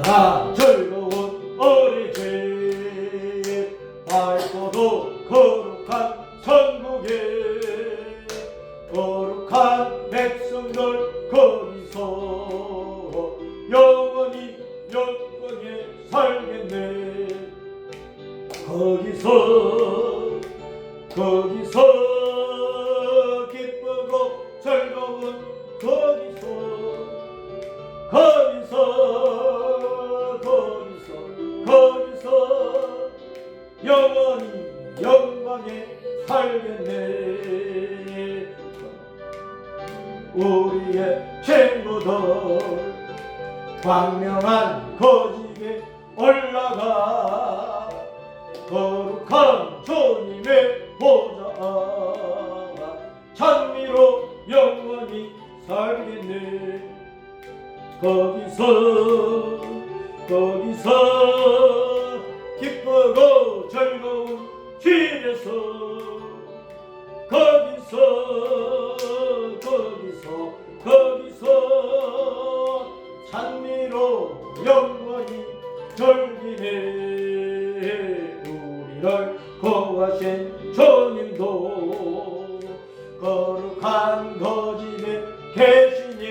다 즐거운 어린이 밝고도 거룩한 천국에 거룩한 백성들 거기서 영원히 영광에 살겠네. 거기서 기쁘고 즐거운 거기서 영원히 영광에 살겠네. 우리의 친구들 광명한 거지에 올라가 거룩한 주님의 보좌 찬미로 영원히 살겠네. 거기서 기쁘고 즐거운 집에서 거기서 찬미로 영원히 즐기네. 우리를 거하신 주님도 거룩한 거집에 계시니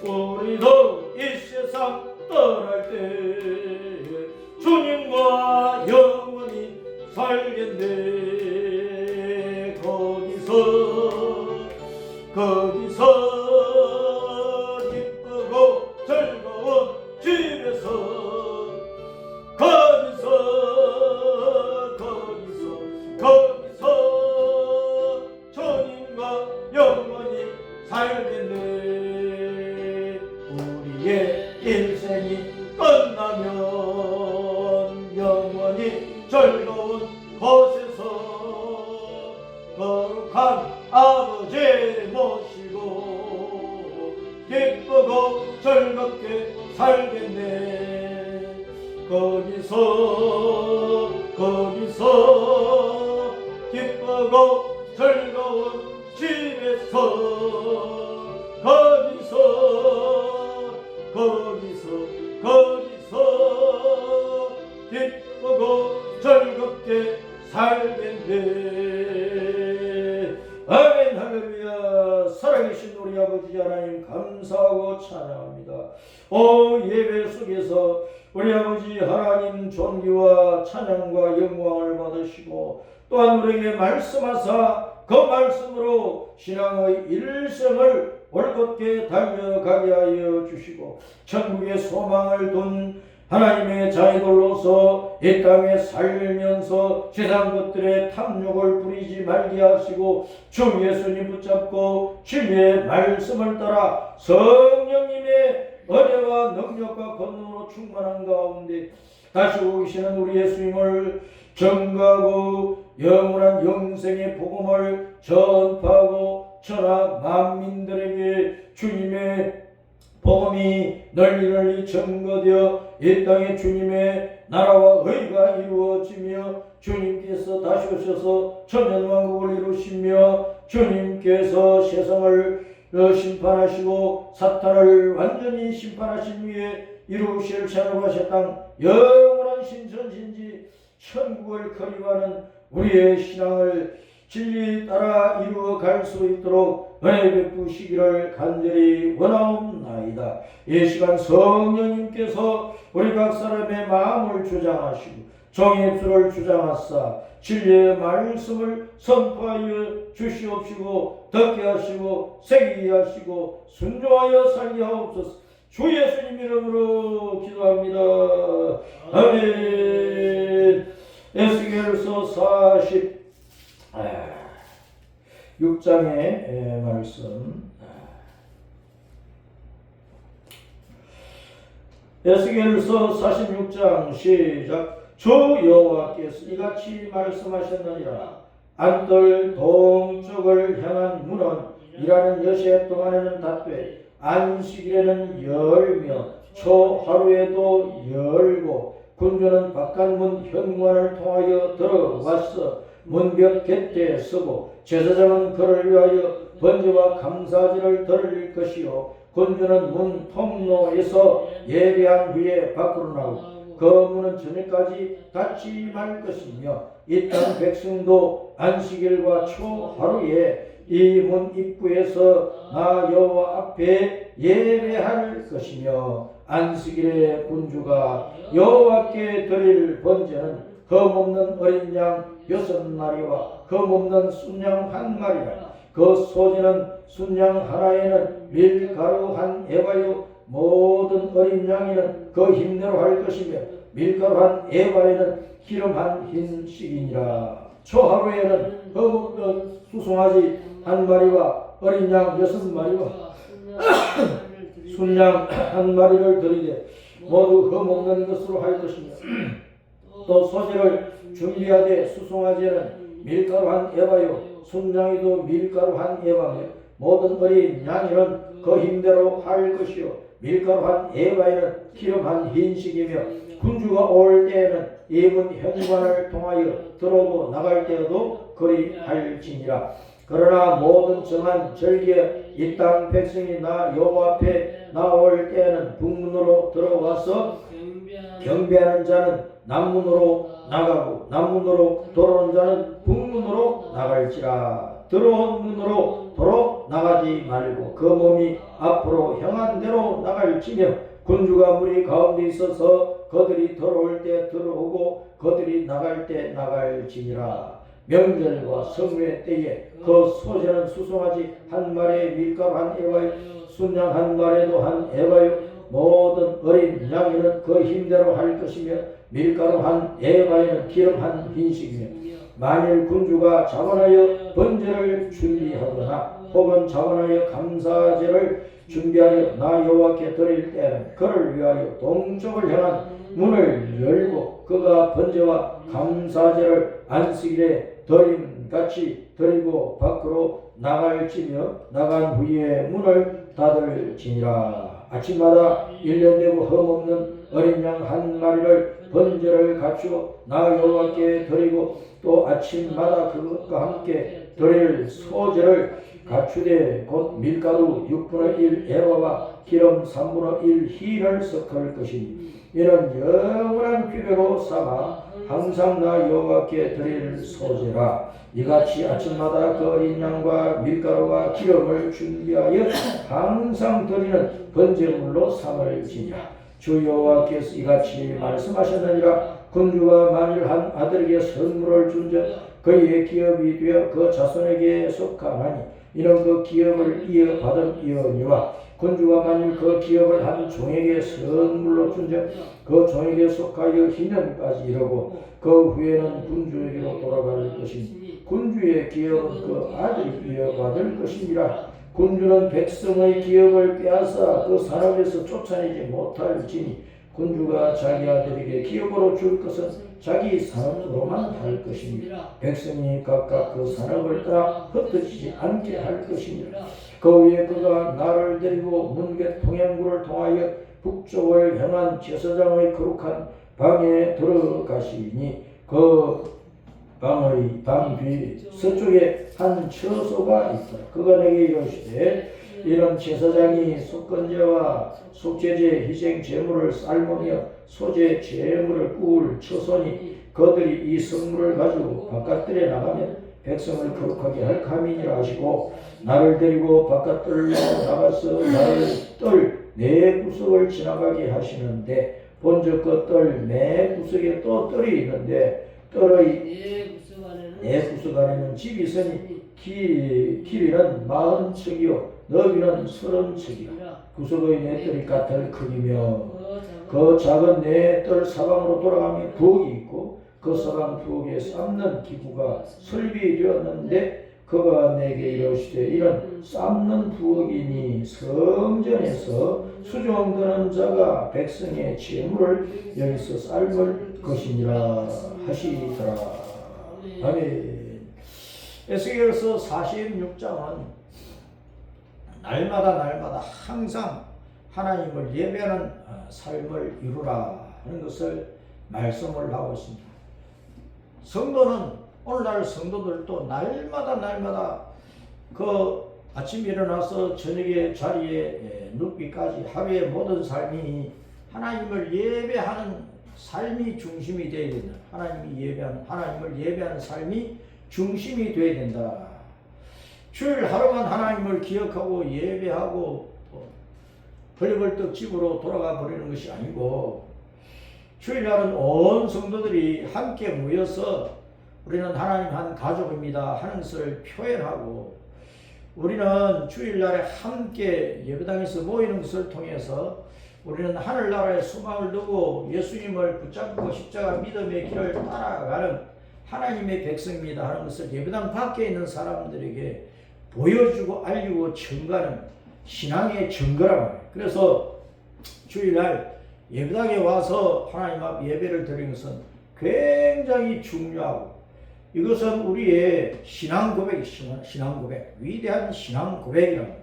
우리도 이 세상 떠날 때 주님과 영원히 살겠네. 거기서 기쁘고 즐거운 집에서 거기서 주님과 영원히 살겠네. 우리의 인생이 끝나면 영원히 즐거운 곳에서 거룩한 아버지 모시고 기쁘고 즐겁게 살겠네. 거기서 기쁘고 즐거운 집에서 거기서 기쁘고 즐겁게 살겠네. 아멘. 할렐루야. 살아계신 우리 아버지 하나님 감사하고 찬양합니다. 예배 속에서 우리 아버지 하나님 존귀와 찬양과 영광을 받으시고 또한 우리에게 말씀하사 그 말씀으로 신앙의 일생을 올곧게 달려가게 하여 주시고 천국의 소망을 둔 하나님의 자녀들로서 이 땅에 살면서 세상 것들의 탐욕을 부리지 말게 하시고 주 예수님 붙잡고 진리의 말씀을 따라 성령님의 은혜와 능력과 권능으로 충만한 가운데 다시 오시는 우리 예수님을 전가하고 영원한 영생의 복음을 전파하고 천하 만민들에게 주님의 복음이 널리 전거되어 이 땅에 주님의 나라와 의가 이루어지며 주님께서 다시 오셔서 천년왕국을 이루시며 주님께서 세상을 심판하시고 사탄을 완전히 심판하신 후에 이루실 자녀가신 땅 영원한 신천신지 천국을 거리하는 우리의 신앙을 진리 따라 이루어갈 수 있도록 은혜 베푸시기를 간절히 원하옵나이다. 이 시간 성령님께서 우리 각 사람의 마음을 주장하시고 정의 입술을 주장하사 진리의 말씀을 선포하여 주시옵시고 듣게 하시고 새기게 하시고 순종하여 살게 하옵소서. 주 예수님 이름으로 기도합니다. 아멘. 에스겔서 46장의 말씀. 에스겔서 46장 시작. 주 여호와께서 이같이 말씀하셨느니라. 안뜰 동쪽을 향한 문은 일하는 여세 동안에는 닫되 안식일에는 열며 초하루에도 열고 군주는 바깥문 현관을 통하여 들어왔어 문벽 곁에 서고 제사장은 그를 위하여 번제와 감사제를 드릴 것이요 군주는 문 통로에서 예배한 후에 밖으로 나오고 그 문은 저녁까지 닫지 말 것이며 이 땅 백성도 안식일과 초하루에 이 문 입구에서 나 여호와 앞에 예배할 것이며 안식일에 군주가 여호와께 드릴 번제는 흠없는 어린 양 6마리와 흠없는 순양 1마리라. 그 소재는 순양 하나에는 밀가루 1에바요 모든 어린 양에는 그 힘대로 할 것이며 밀가루 1에바에는 기름 1흰씩이니라. 초하루에는 흠없는 수송아지 1마리와 어린 양 6마리와 순양 1마리를 드리되 모두 흠없는 것으로 할 것이며 또 소재를 준비하되 수송아지에는 밀가루 1에바요 순양이도 밀가루 1에바며 모든 어린 양에는 그 힘대로 할 것이요 밀가루 1에바에는 기름 1흰씩이며 군주가 올 때에는 이 문 현관을 통하여 들어오고 나갈 때에도 그리할지니라. 그러나 모든 정한 절기에 이 땅 백성이 나 여호와 앞에 나올 때에는 북문으로 들어와서 경배하는 자는 남문으로 나가고 남문으로 돌아오는 자는 북문으로 나갈지라. 들어온 문으로 도로 나가지 말고 그 몸이 앞으로 향한 대로 나갈지며 군주가 무리 가운데 있어서 그들이 들어올 때 들어오고 그들이 나갈 때 나갈지니라. 명절과 성회 때에 그 소재는 수송아지 1마리에 밀가루 1에바요 순양 1마리에도 1에바요 모든 어린 양에는 그 힘대로 할 것이며 밀가루 1에바에는 기름 1흰씩이며 만일 군주가 자원하여 번제를 준비하거나 혹은 자원하여 감사제를 준비하여 나 여호와께 드릴 때는 그를 위하여 동쪽을 향한 문을 열고 그가 번제와 감사제를 안식일에 드림같이 드리고 밖으로 나갈지며 나간 후에 문을 닫을지니라. 아침마다 1년 되고 흠없는 어린 양 1마리를 번제를 갖추어 나 여호와께 드리고 또 아침마다 그것과 함께 드릴 소제를 갖추되 곧 밀가루 6분의 1 에바와 기름 3분의 1 흰을 섞을 것이니 이는 영원한 규례로 삼아 항상 나 여호와께 드릴 소제라. 이같이 아침마다 그 어린 양과 밀가루와 기름을 준비하여 항상 드리는 번제물로 삼을지니라. 주 여호와께서 이같이 말씀하셨느니라. 군주가 만일 한 아들에게 선물을 준적 그의 기업이 되어 그 자손에게 속하나니 이는 그 기업을 이어받은 이언이와 군주가 만일 그 기업을 한 종에게 선물로 준적 그 종에게 속하여 희년까지 이르고 그 후에는 군주에게로 돌아갈 것이니 군주의 기업은 그 아들이 이어받을 것이니라. 군주는 백성의 기업을 빼앗아 그 산업에서 쫓아내지 못할지니 군주가 자기 아들에게 기업으로 줄 것은 자기 산업으로만 할 것이니라. 백성이 각각 그 산업을 따라 흩어지지 않게 할 것이니라. 그 위에 그가 나를 데리고 문곁 동행구를 통하여 북쪽을 향한 제사장의 거룩한 방에 들어가시니 그 방의 방 뒤 서쪽에 한 처소가 있더라. 그가 내게 이르시되 이런 제사장이 속건제와 속죄제 희생 제물을 삶으며 소제 제물을 구울 처소니 그들이 이 성물을 가지고 바깥들에 나가면 백성을 거룩하게 할 감이니라 하시고 나를 데리고 바깥들로 나가서 나를 뜰 네 구석을 지나가게 하시는데 본적 그 뜰 네 구석에 또 뜰이 있는데 뜰의 네 구석 안에는 집이 있으니 길이는 40척이요 너비는 30척이라. 구석의 네 뜰이 같을 크기며 그 작은 네 뜰 사방으로 돌아가며 부엌이 있고 그 사방 부엌에 삶는 기구가 설비되었는데 그가 내게 이르시되 이는 삶는 부엌이니 성전에서 수종드는 자가 백성의 재물을 여기서 삶을 것이니라 하시더라. 아멘. 에스겔서 46장은 날마다 항상 하나님을 예배하는 삶을 이루라 하는 것을 말씀을 하고 있습니다. 성도는 오늘날 성도들도 날마다 그 아침 일어나서 저녁에 자리에 눕기까지 하루의 모든 삶이 하나님을 예배하는 삶이 중심이 되어야 된다. 하나님을 예배하는 삶이 중심이 되어야 된다. 주일 하루만 하나님을 기억하고 예배하고 벌떡 집으로 돌아가 버리는 것이 아니고, 주일날은 온 성도들이 함께 모여서 우리는 하나님 한 가족입니다 하는 것을 표현하고, 우리는 주일날에 함께 예배당에서 모이는 것을 통해서 우리는 하늘나라의 소망을 두고 예수님을 붙잡고 십자가 믿음의 길을 따라가는 하나님의 백성입니다 하는 것을 예배당 밖에 있는 사람들에게 보여주고 알리고 증거하는 신앙의 증거라고 해요. 그래서 주일날 예배당에 와서 하나님 앞 예배를 드리는 것은 굉장히 중요하고, 이것은 우리의 신앙 고백이죠. 신앙 고백, 위대한 신앙 고백이랍니다.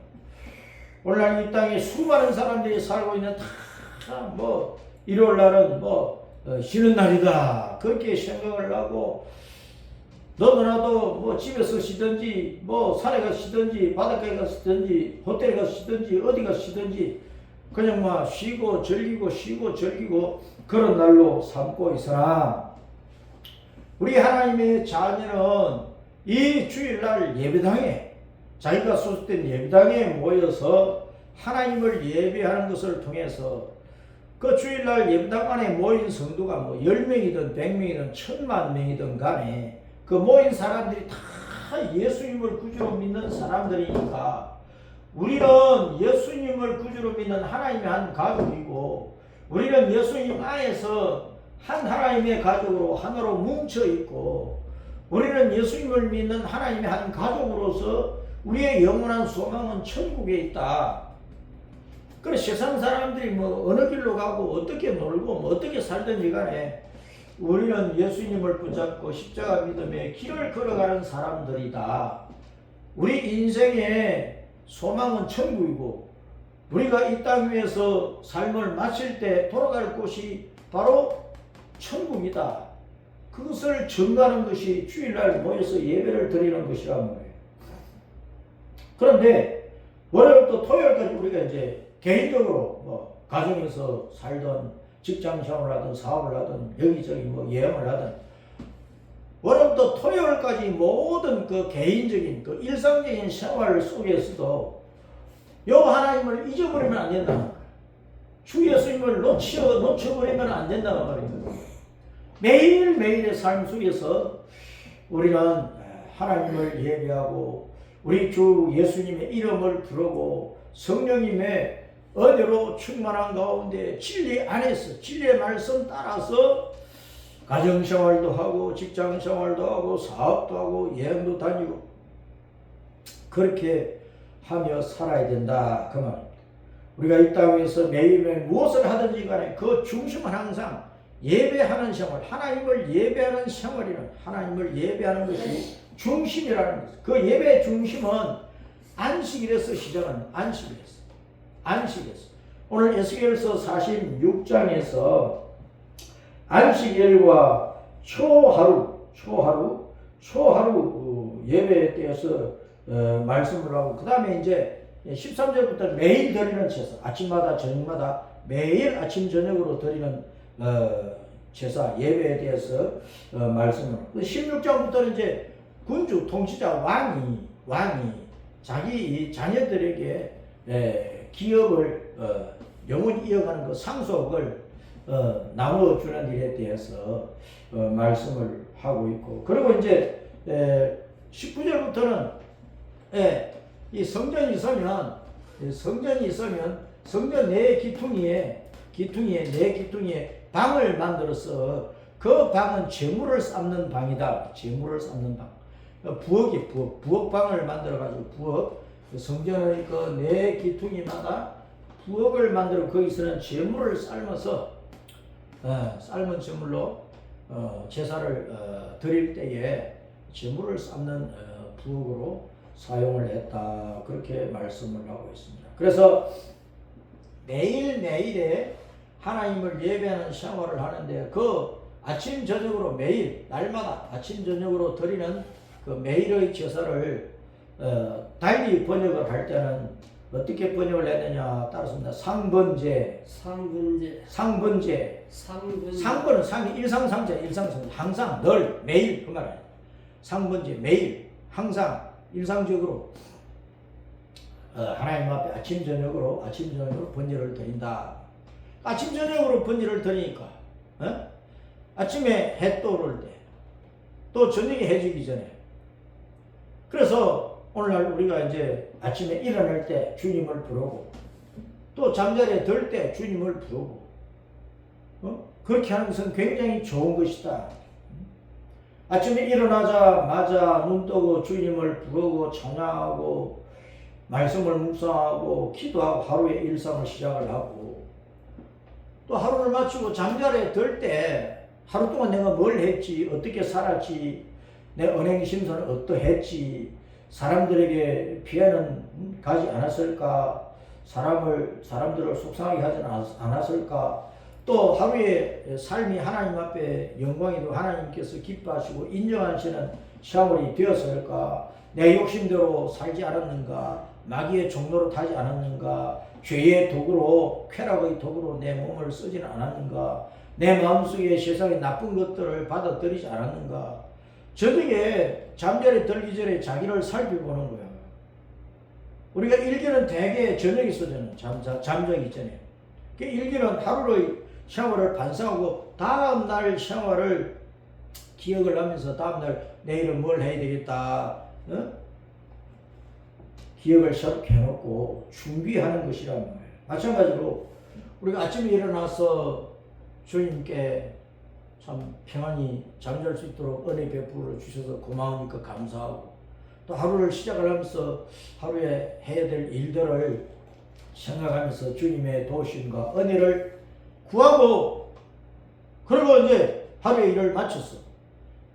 오늘날 이 땅에 수많은 사람들이 살고 있는 일요일날은 쉬는 날이다 그렇게 생각을 하고, 너무나도 집에서 쉬든지 산에 가서 쉬든지 바닷가에 가서 쉬든지 호텔에 가서 쉬든지 어디 가서 쉬든지 그냥 쉬고 즐기고 그런 날로 삼고 있으나, 우리 하나님의 자녀는 이 주일날 예배당에, 자기가 소속된 예배당에 모여서 하나님을 예배하는 것을 통해서 그 주일날 예배당 안에 모인 성도가 10명이든 100명이든 10,000,000명이든 간에 그 모인 사람들이 다 예수님을 구주로 믿는 사람들이니까, 우리는 예수님을 구주로 믿는 하나님의 한 가족이고, 우리는 예수님 안에서 한 하나님의 가족으로 하나로 뭉쳐 있고, 우리는 예수님을 믿는 하나님의 한 가족으로서 우리의 영원한 소망은 천국에 있다. 그래 세상 사람들이 어느 길로 가고 어떻게 놀고 어떻게 살든지 간에 우리는 예수님을 붙잡고 십자가 믿음의 길을 걸어가는 사람들이다. 우리 인생의 소망은 천국이고, 우리가 이 땅 위에서 삶을 마칠 때 돌아갈 곳이 바로 천국이다. 그것을 증거하는 것이 주일날 모여서 예배를 드리는 것이란 말이에요. 그런데 월요일부터 토요일까지 우리가 이제 개인적으로 가정에서 살던 직장 생활을 하든 사업을 하든 여기저기 여행을 하든 월요일부터 토요일까지 모든 그 개인적인 그 일상적인 생활 속에서도 요 하나님을 잊어버리면 안 된다는 거예요. 주 예수님을 놓쳐버리면 안 된다는 말입니다. 매일매일의 삶 속에서 우리는 하나님을 예배하고 우리 주 예수님의 이름을 부르고 성령님의 은혜로 충만한 가운데 진리 안에서 진리의 말씀 따라서 가정생활도 하고 직장생활도 하고 사업도 하고 여행도 다니고 그렇게 하며 살아야 된다 그 말입니다. 우리가 이 땅에서 매일매일 무엇을 하든지 간에 그 중심은 항상 예배하는 생활, 하나님을 예배하는 생활이란, 하나님을 예배하는 것이 중심이라는 거죠. 그 예배의 중심은 안식일에서 시작하는 안식에서. 오늘 에스겔서 46장에서 안식일과 초하루 예배에 대해서 말씀을 하고, 그 다음에 이제 13절부터 매일 드리는 제사, 아침마다 저녁마다 매일 아침 저녁으로 드리는 제사 예배에 대해서 말씀을 하고, 16장부터는 이제 군주 통치자 왕이 자기 자녀들에게 기업을 영원히 이어가는 그 상속을 나눠주는 일에 대해서 말씀을 하고 있고, 그리고 이제 19절부터는 이 성전이 있으면 성전 내 기퉁이에 방을 만들어서 그 방은 재물을 쌓는 방이다. 재물을 쌓는 방. 부엌방을 만들어가지고 성전의 그 네 기퉁이마다 부엌을 만들어 거기서는 재물을 삶아서 삶은 재물로 제사를 드릴 때에 재물을 쌓는 부엌으로 사용을 했다. 그렇게 말씀을 하고 있습니다. 그래서 매일매일에 하나님을 예배하는 생활을 하는데, 그 아침 저녁으로 매일 날마다 아침 저녁으로 드리는 그 매일의 제사를 달리 번역을 할 때는 어떻게 번역을 했느냐 따라서입니다. 상번제. 상번은 상이 일상상자, 항상, 늘, 매일 그 말이에요. 상번제, 매일, 항상, 일상적으로 하나님 앞에 아침 저녁으로 번제를 드린다. 아침 저녁으로 번제를 드리니까 아침에 해 떠오를 때, 또 저녁에 해 지기 전에. 그래서 오늘날 우리가 이제 아침에 일어날 때 주님을 부르고, 또 잠자리에 들 때 주님을 부르고, 그렇게 하는 것은 굉장히 좋은 것이다. 아침에 일어나자마자 눈 뜨고 주님을 부르고 찬양하고 말씀을 묵상하고 기도하고 하루의 일상을 시작을 하고, 또 하루를 마치고 잠자리에 들 때 하루 동안 내가 뭘 했지, 어떻게 살았지, 내 언행 심사는 어떠했지, 사람들에게 피해는 가지 않았을까, 사람들을 속상하게 하지 않았을까, 또 하루의 삶이 하나님 앞에 영광이고 하나님께서 기뻐하시고 인정하시는 샤월이 되었을까, 내 욕심대로 살지 않았는가, 마귀의 종로로 타지 않았는가, 죄의 도구로, 쾌락의 도구로 내 몸을 쓰지는 않았는가, 내 마음속에 세상의 나쁜 것들을 받아들이지 않았는가. 저녁에 잠자리에 들기 전에 자기를 살펴보는 거야. 우리가 일기는 대개 저녁에 쓰잖아요. 잠자기 전에. 그 일기는 하루의 생활을 반성하고 다음날 생활을 기억을 하면서 다음날 내일은 뭘 해야 되겠다, 기억을 새롭게 해놓고 준비하는 것이란 말이에요. 마찬가지로 우리가 아침에 일어나서 주님께 참 평안히 잠잘 수 있도록 은혜 베풀어 주셔서 고마우니까 감사하고, 또 하루를 시작을 하면서 하루에 해야 될 일들을 생각하면서 주님의 도우심과 은혜를 구하고, 그리고 이제 하루의 일을 마쳤어.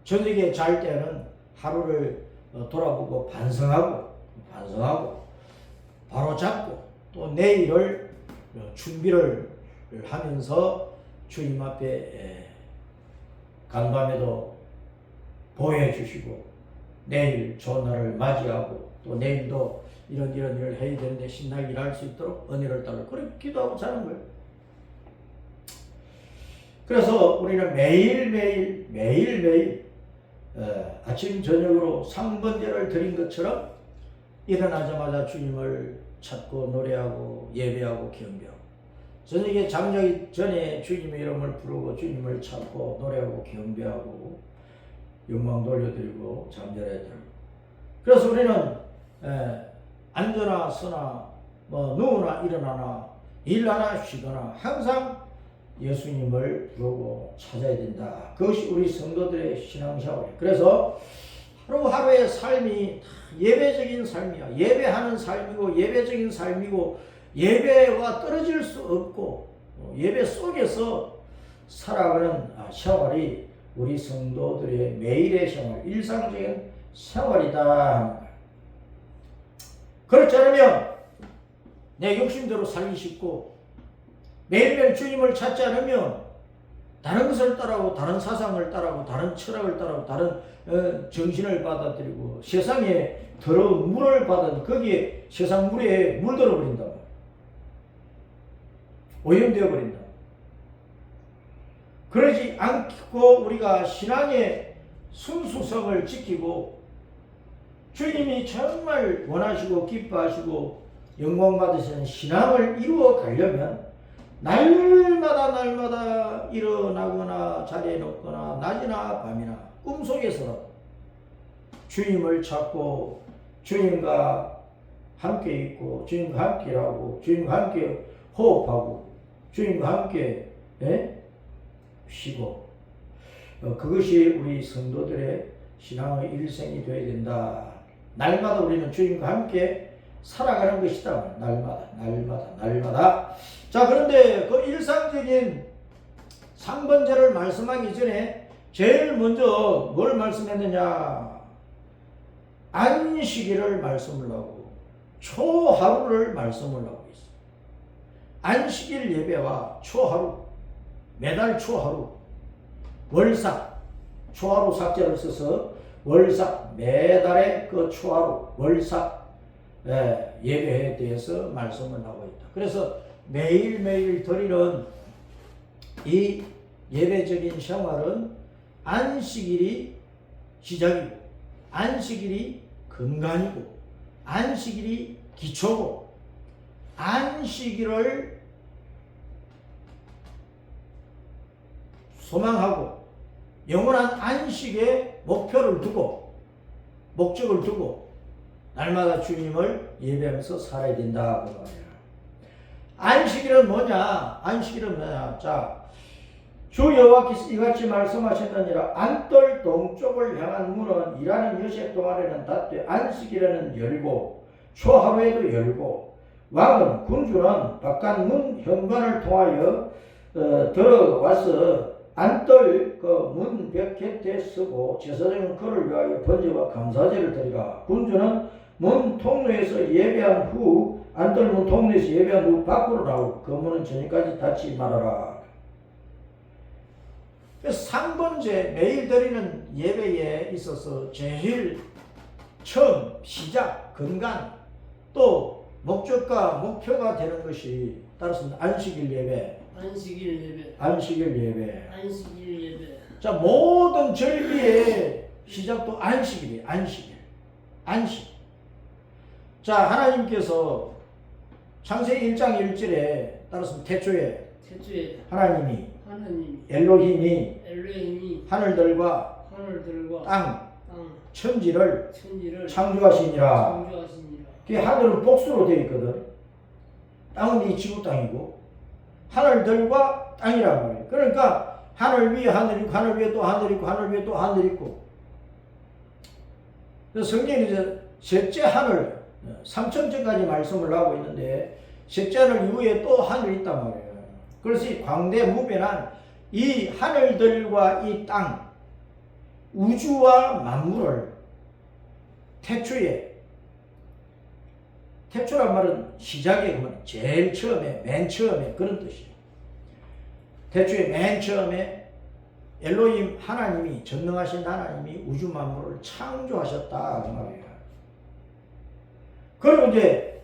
저녁에 잘 때는 하루를 돌아보고 반성하고 바로 잡고 또 내일을 준비를 하면서 주님 앞에 간밤에도 보호해 주시고, 내일 좋은 날을 맞이하고, 또 내일도 이런 일을 해야 되는데 신나게 일할 수 있도록 은혜를 달라고 그렇게 기도하고 사는 거예요. 그래서 우리는 매일매일 아침 저녁으로 상번제를 드린 것처럼 일어나자마자 주님을 찾고 노래하고 예배하고 경배하고, 저녁에 잠자기 전에 주님의 이름을 부르고 주님을 찾고 노래하고 경배하고 영광 돌려드리고 잠자리에 들고. 그래서 우리는 앉거나 서나 누우나 일어나나 일하나 쉬거나 항상 예수님을 부르고 찾아야 된다. 그것이 우리 성도들의 신앙생활이에요. 그래서 하루하루의 삶이 예배적인 삶이야. 예배하는 삶이고 예배적인 삶이고, 예배와 떨어질 수 없고 예배 속에서 살아가는 생활이 우리 성도들의 매일의 생활, 일상적인 생활이다. 그렇지 않으면 내 욕심대로 살기 쉽고, 매일매일 주님을 찾지 않으면 다른 것을 따라오고 다른 사상을 따라오고 다른 철학을 따라오고 다른 정신을 받아들이고 세상에 더러운 물을 받아들이고 거기에 세상 물에 물들어 버린다. 오염되어 버린다. 그러지 않고 우리가 신앙의 순수성을 지키고 주님이 정말 원하시고 기뻐하시고 영광 받으시는 신앙을 이루어 가려면 날마다 일어나거나 자리에 눕거나 낮이나 밤이나 꿈속에서라도 주님을 찾고 주님과 함께 있고 주님과 함께 일하고 주님과 함께 호흡하고 주님과 함께 쉬고, 그것이 우리 성도들의 신앙의 일생이 되어야 된다. 날마다 우리는 주님과 함께 살아가는 것이다. 날마다. 자, 그런데 그 일상적인 상번제를 말씀하기 전에 제일 먼저 뭘 말씀했느냐? 안식일을 말씀을 하고 초하루를 말씀을 하고 있어요. 안식일 예배와 초하루, 매달 초하루, 월삭, 초하루 삭제를 써서 월삭 매달의 그 초하루 월삭 예배에 대해서 말씀을 하고 있다. 그래서 매일매일 드리는 이 예배적인 생활은 안식일이 시작이고 안식일이 근간이고 안식일이 기초고 안식일을 소망하고 영원한 안식에 목표를 두고 목적을 두고 날마다 주님을 예배하면서 살아야 된다. 안식일은 뭐냐? 안식일은 뭐냐? 자, 주 여호와께서 이같이 말씀하셨느니라. 안뜰 동쪽을 향한 문은 일하는 여세 동안에는 닫되 안식일에는 열고 초하루에도 열고 왕은 군주는 바깥 문 현관을 통하여 들어와서 안뜰 그 문 벽 곁에 서고 제사장은 그를 위하여 번제와 감사제를 드리라. 군주는 문 통로에서 예배한 후 안뜰 문 통로에서 예배한 후 밖으로 나오고 그 문은 저녁까지 닫지 말아라. 그래서 3번째 매일 드리는 예배에 있어서 제일 처음 시작 근간 또 목적과 목표가 되는 것이 따라서 안식일 예배. 자, 모든 절기의 시작도 안식일이에요. 안식. 자, 하나님께서 창세기 1장 1절에 따라서 태초에 하나님이 엘로힘이 하늘들과 땅 천지를 창조하시니라. 그 하늘은 복수로 되어 있거든. 땅은 이 지구 땅이고 하늘들과 땅이란 말이에요. 그러니까 하늘 위에 하늘 있고 하늘 위에 또 하늘 있고 하늘 위에 또 하늘 있고. 그래서 성경이 이제 셋째 하늘 3천천까지 말씀을 하고 있는데 셋째 하늘 이후에 또 하늘이 있단 말이에요. 그래서 이 광대무변한 이 하늘들과 이 땅 우주와 만물을 태초란 말은 시작에 그러면 제일 처음에 맨 처음에 그런 뜻이에요. 태초에 맨 처음에 엘로힘 하나님이 전능하신 하나님이 우주 만물을 창조하셨다 그 말이에요. 그리고 이제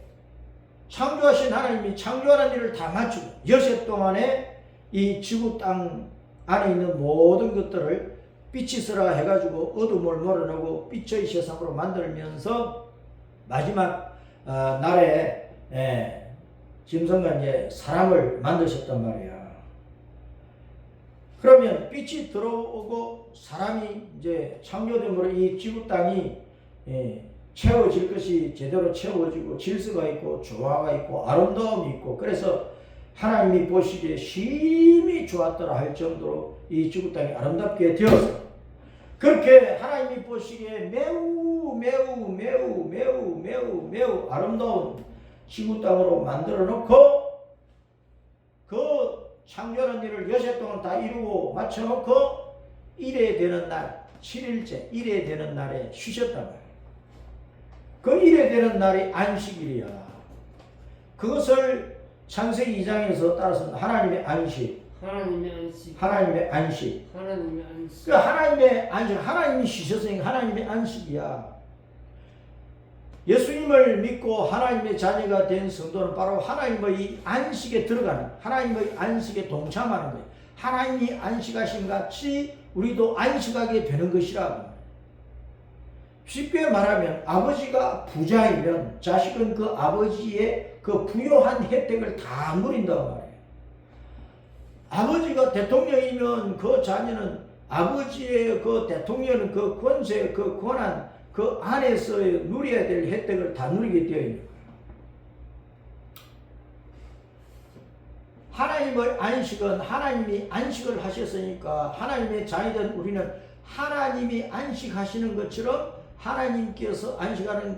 창조하신 하나님이 창조하는 일을 다 마치고 여섯 동안에 이 지구 땅 안에 있는 모든 것들을 빛이 서라 해가지고 어둠을 몰아내고 빛의 세상으로 만들면서 마지막 날에 짐승과 이제 사람을 만드셨단 말이야. 그러면 빛이 들어오고 사람이 이제 창조됨으로 이 지구 땅이 채워질 것이 제대로 채워지고 질서가 있고 조화가 있고 아름다움이 있고 그래서 하나님이 보시기에 심히 좋았더라 할 정도로 이 지구 땅이 아름답게 되어서 그렇게 하나님이 보시기에 매우 아름다운 지구 땅으로 만들어 놓고 그 창조하는 일을 여섯 동안 다 이루고 마쳐 놓고 1회 되는 날 7일째 1회 되는 날에 쉬셨단 말이에요. 그 1회 되는 날이 안식일이야. 그것을 창세기 2장에서 따라서 하나님의 안식. 그 하나님의 안식. 하나님이 쉬셨으니까 하나님의 안식이야. 예수님을 믿고 하나님의 자녀가 된 성도는 바로 하나님의 안식에 들어가는, 하나님의 안식에 동참하는 거예요. 하나님이 안식하신 같이 우리도 안식하게 되는 것이라. 쉽게 말하면 아버지가 부자이면 자식은 그 아버지의 그 부요한 혜택을 다 누린다고 말해요. 아버지가 대통령이면 그 자녀는 아버지의 그 대통령은 그 권세, 그 권한, 그 안에서 누려야 될 혜택을 다 누리게 되어 있는 거예요. 하나님의 안식은 하나님이 안식을 하셨으니까 하나님의 자녀된 우리는 하나님이 안식하시는 것처럼 하나님께서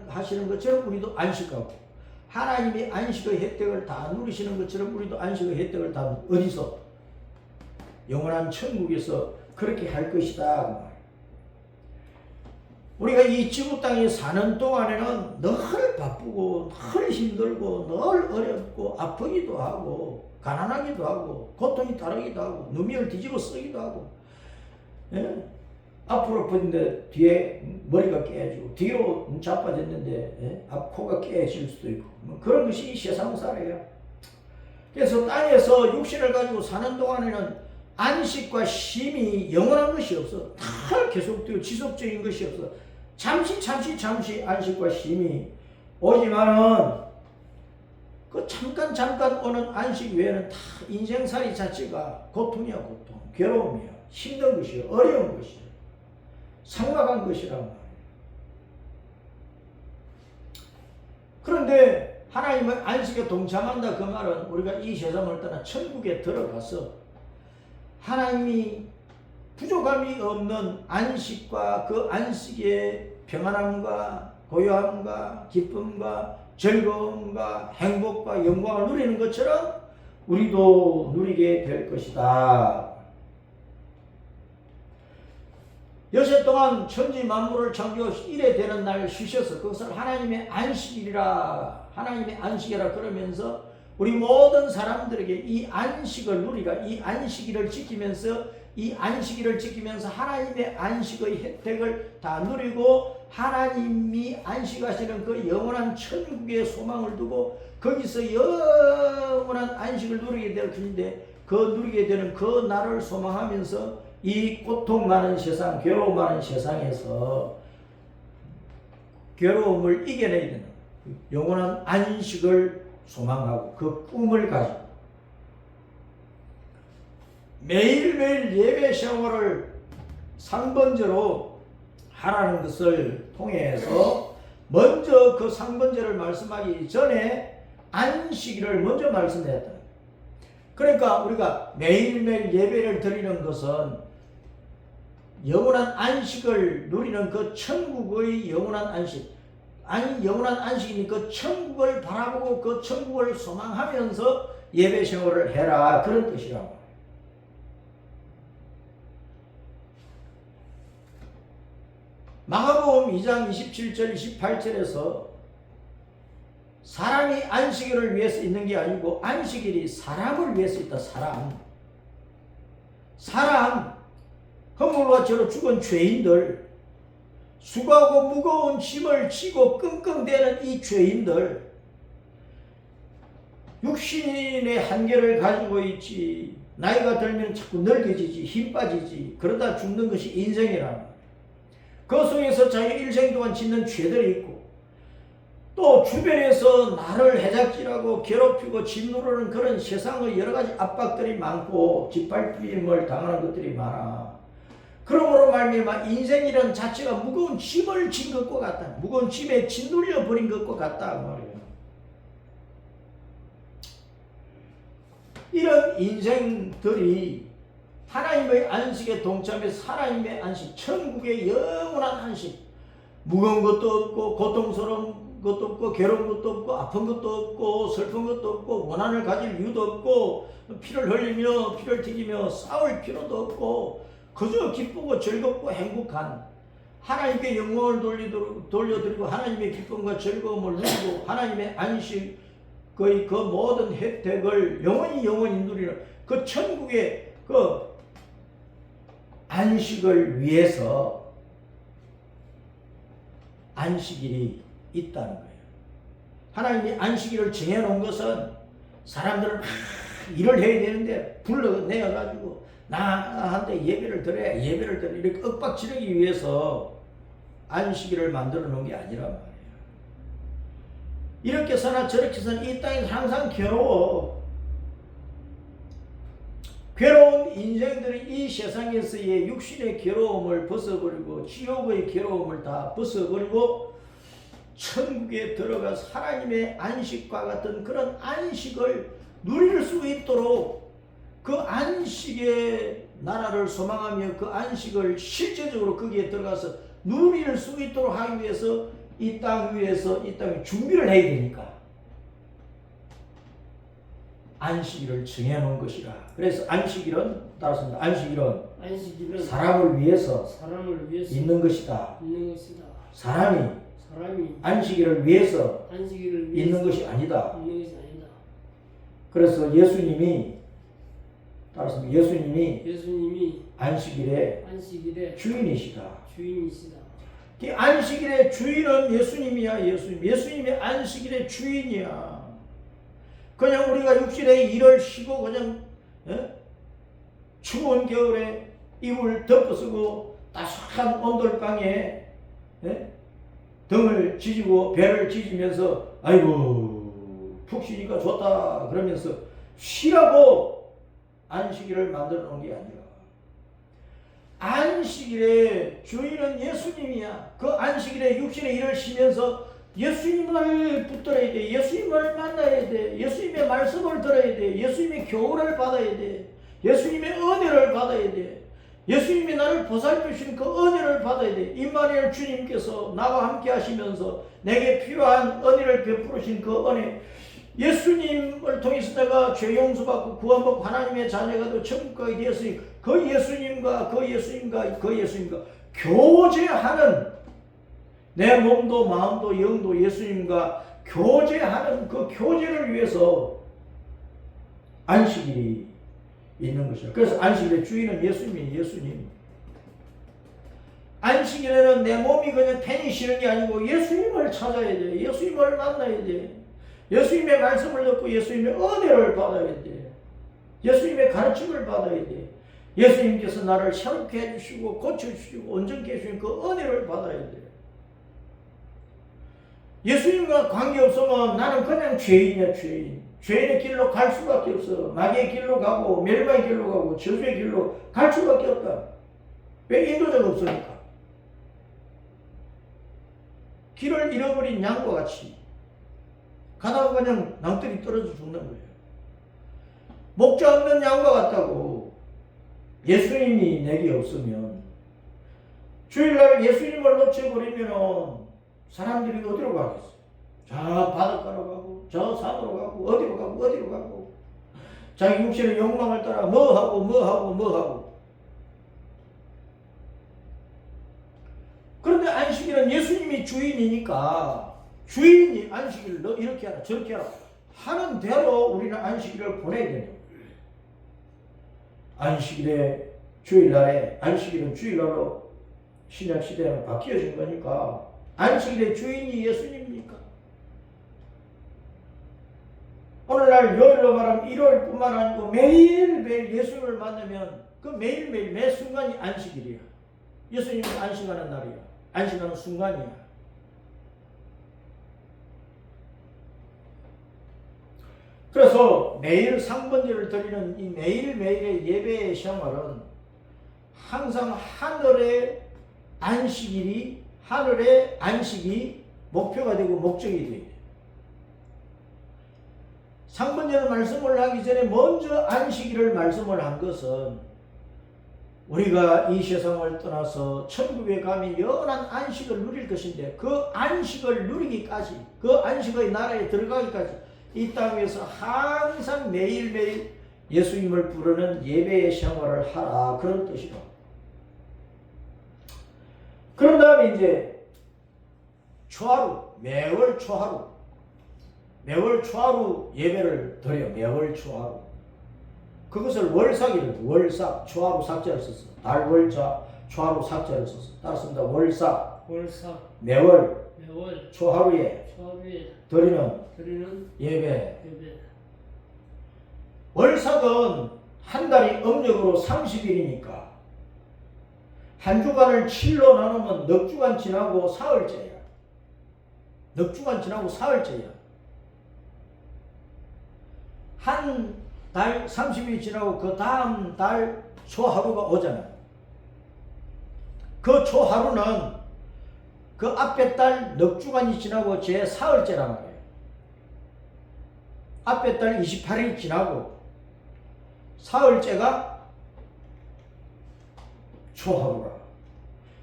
하시는 것처럼 우리도 안식하고 하나님이 안식의 혜택을 다 누리시는 것처럼 우리도 안식의 혜택을 다 어디서? 영원한 천국에서 그렇게 할 것이다. 우리가 이 지구 땅에 사는 동안에는 늘 바쁘고 늘 힘들고 늘 어렵고 아프기도 하고 가난하기도 하고 고통이 따르기도 하고 누미를 뒤집어 쓰기도 하고 앞으로 뻗는데 뒤에 머리가 깨지고 뒤로 자빠졌는데 앞 코가 깨질 수도 있고 뭐 그런 것이 이 세상살이에요. 그래서 땅에서 육신을 가지고 사는 동안에는 안식과 쉼이 영원한 것이 없어. 다 계속되고 지속적인 것이 없어. 잠시 안식과 쉼이 오지만은 그 잠깐 오는 안식 외에는 다 인생살이 자체가 고통이야. 고통, 괴로움이야, 힘든 것이야, 어려운 것이야, 삭막한 것이란 말이야. 그런데 하나님의 안식에 동참한다 그 말은 우리가 이 세상을 떠나 천국에 들어가서 하나님이 부족함이 없는 안식과 그 안식의 평안함과 고요함과 기쁨과 즐거움과 행복과 영광을 누리는 것처럼 우리도 누리게 될 것이다. 여세 동안 천지 만물을 창조하시 이래 되는 날 쉬셔서 그것을 하나님의 안식이라 하나님의 안식이라 그러면서 우리 모든 사람들에게 이 안식을 누리가 이 안식일을 지키면서 하나님의 안식의 혜택을 다 누리고 하나님이 안식하시는 그 영원한 천국의 소망을 두고 거기서 영원한 안식을 누리게 될 것인데 그 누리게 되는 그 날을 소망하면서 이 고통 많은 세상, 괴로움 많은 세상에서 괴로움을 이겨내야 되는 영원한 안식을 소망하고 그 꿈을 가지고 매일매일 예배 생활을 상번제로 하라는 것을 통해서 먼저 그 상번제를 말씀하기 전에 안식일을 먼저 말씀했다. 그러니까 우리가 매일매일 예배를 드리는 것은 영원한 안식을 누리는 그 천국의 영원한 안식, 영원한 안식이니 그 천국을 바라보고 그 천국을 소망하면서 예배 생활을 해라 그런 뜻이라고. 마가복음 2장 27절 28절에서 사람이 안식일을 위해서 있는 게 아니고 안식일이 사람을 위해서 있다. 사람 허물과 죄로 죽은 죄인들, 수고하고 무거운 짐을 지고 끙끙대는 이 죄인들, 육신의 한계를 가지고 있지, 나이가 들면 자꾸 늙어지지, 힘 빠지지, 그러다 죽는 것이 인생이라. 그 속에서 자기 일생 동안 짓는 죄들이 있고 또 주변에서 나를 해작질하고 괴롭히고 짓누르는 그런 세상의 여러 가지 압박들이 많고 짓밟힘을 당하는 것들이 많아. 그러므로 말미암아 인생이란 자체가 무거운 짐을 진 것과 같다. 무거운 짐에 짓눌려 버린 것과 같다 말이에요. 이런 인생들이 하나님의 안식에 동참해서 하나님의 안식, 천국의 영원한 안식, 무거운 것도 없고 고통스러운 것도 없고 괴로운 것도 없고 아픈 것도 없고 슬픈 것도 없고 원한을 가질 이유도 없고 피를 흘리며 피를 튀기며 싸울 필요도 없고 그저 기쁘고 즐겁고 행복한 하나님께 영광을 돌려드리고 하나님의 기쁨과 즐거움을 누리고 하나님의 안식 그 모든 혜택을 영원히 누리는 그 천국의 그 안식을 위해서 안식일이 있다는 거예요. 하나님이 안식일을 정해놓은 것은 사람들은 일을 해야 되는데 불러내어가지고 나한테 예배를 드려 이렇게 윽박지르기 위해서 안식일을 만들어 놓은 게 아니란 말이에요. 이렇게 서나 저렇게 서나 이 땅에서 항상 괴로운 인생들이 이 세상에서의 육신의 괴로움을 벗어버리고 지옥의 괴로움을 다 벗어버리고 천국에 들어가서 하나님의 안식과 같은 그런 안식을 누릴 수 있도록 그 안식의 나라를 소망하며 그 안식을 실제적으로 거기에 들어가서 누릴 수 있도록 하기 위해서 이 땅 위에서 이 땅에 준비를 해야 되니까 안식일을 정해놓은 것이라. 그래서 안식일은 따라서 안식일은 사람을 위해서 있는 것이다. 사람이 안식일을 위해서 있는 것이 아니다. 그래서 예수님이 따라서 예수님이 안식일의 주인이시다. 주인이시다. 이 안식일의 주인은 예수님이야. 예수님이 안식일의 주인이야. 그냥 우리가 육신의 일을 쉬고 그냥 추운 겨울에 이불 덮어쓰고 따뜻한 온돌방에 등을 지지고 배를 지지면서 아이고 푹 쉬니까 좋다 그러면서 쉬라고 안식일을 만들어 놓은 게 아니라 안식일의 주인은 예수님이야. 그 안식일에 육신의 일을 쉬면서 예수님을 붙들어야 돼. 예수님을 만나야 돼. 예수님의 말씀을 들어야 돼. 예수님의 교훈을 받아야 돼. 예수님의 은혜를 받아야 돼. 예수님이 나를 보살펴주신 그 은혜를 받아야 돼. 임마누엘 주님께서 나와 함께 하시면서 내게 필요한 은혜를 베풀으신 그 은혜, 예수님을 통해서 내가 죄 용서받고 구원받고 하나님의 자녀가 되어 천국 가게 되었으니 그 예수님과 교제하는, 내 몸도 마음도 영도 예수님과 교제하는 그 교제를 위해서 안식일이 있는 것이야. 그래서 안식일의 주인은 예수님. 안식일에는 내 몸이 그냥 편히 쉬는 게 아니고 예수님을 찾아야 돼. 예수님을 만나야 돼. 예수님의 말씀을 듣고 예수님의 은혜를 받아야 돼. 예수님의 가르침을 받아야 돼. 예수님께서 나를 새롭게 해주시고 고쳐주시고 온전케 해주신 그 은혜를 받아야 돼. 예수님과 관계없으면 나는 그냥 죄인이야. 죄인의 길로 갈 수밖에 없어. 마귀의 길로 가고 멸망의 길로 가고 저주의 길로 갈 수밖에 없다. 왜? 인도자가 없으니까. 길을 잃어버린 양과 같이 가다가 그냥 낭떠러지 떨어져 죽는 거예요. 목자 없는 양과 같다고. 예수님이 내게 없으면, 주일날 예수님을 놓쳐버리면 사람들이 어디로 가겠어요? 저 바닷가로 가고 저 산으로 가고 어디로 가고 자기 육신의 욕망을 따라 뭐하고. 그런데 안식일은 예수님이 주인이니까 주인이 안식일을 너 이렇게 하라 저렇게 하라 하는 대로 우리는 안식일을 보내야 되는 거예요. 안식일에 주일날에, 안식일은 주일날로 신약시대에 바뀌어진 거니까 안식일의 주인이 예수님입니까? 오늘날 요일로 말하면 일요일뿐만 아니고 매일매일 예수님을 만나면 그 매일매일 매 순간이 안식일이야. 예수님은 안식하는 날이야. 안식하는 순간이야. 그래서 매일 상번제를 드리는 이 매일매일의 예배의 생활은 항상 하늘의 안식이 목표가 되고 목적이 돼요. 상번제를 말씀을 하기 전에 먼저 안식일을 말씀을 한 것은 우리가 이 세상을 떠나서 천국에 가면 영원한 안식을 누릴 것인데 그 안식을 누리기까지, 그 안식의 나라에 들어가기까지 이 땅에서 항상 매일매일 예수님을 부르는 예배의 생활을 하라, 그런 뜻이다. 그런 다음에 이제 초하루, 매월 초하루 예배를 드려요. 매월 초하루. 그것을 월삭이라고, 월삭, 초하루 삭자를 썼어. 달월자, 초하루 삭자를 썼어. 따라서 월삭, 매월 초하루에 드리는 예배. 월삭은 한 달이 음력으로 30일이니까 한 주간을 7로 나누면 넉 주간 지나고 사흘째야. 한 달 30일이 지나고 그 다음 달 초하루가 오잖아. 그 초하루는 그 앞에 달 넉 주간이 지나고 제 사흘째란 말이에요. 앞에 달 28일이 지나고 사흘째가 초하루라.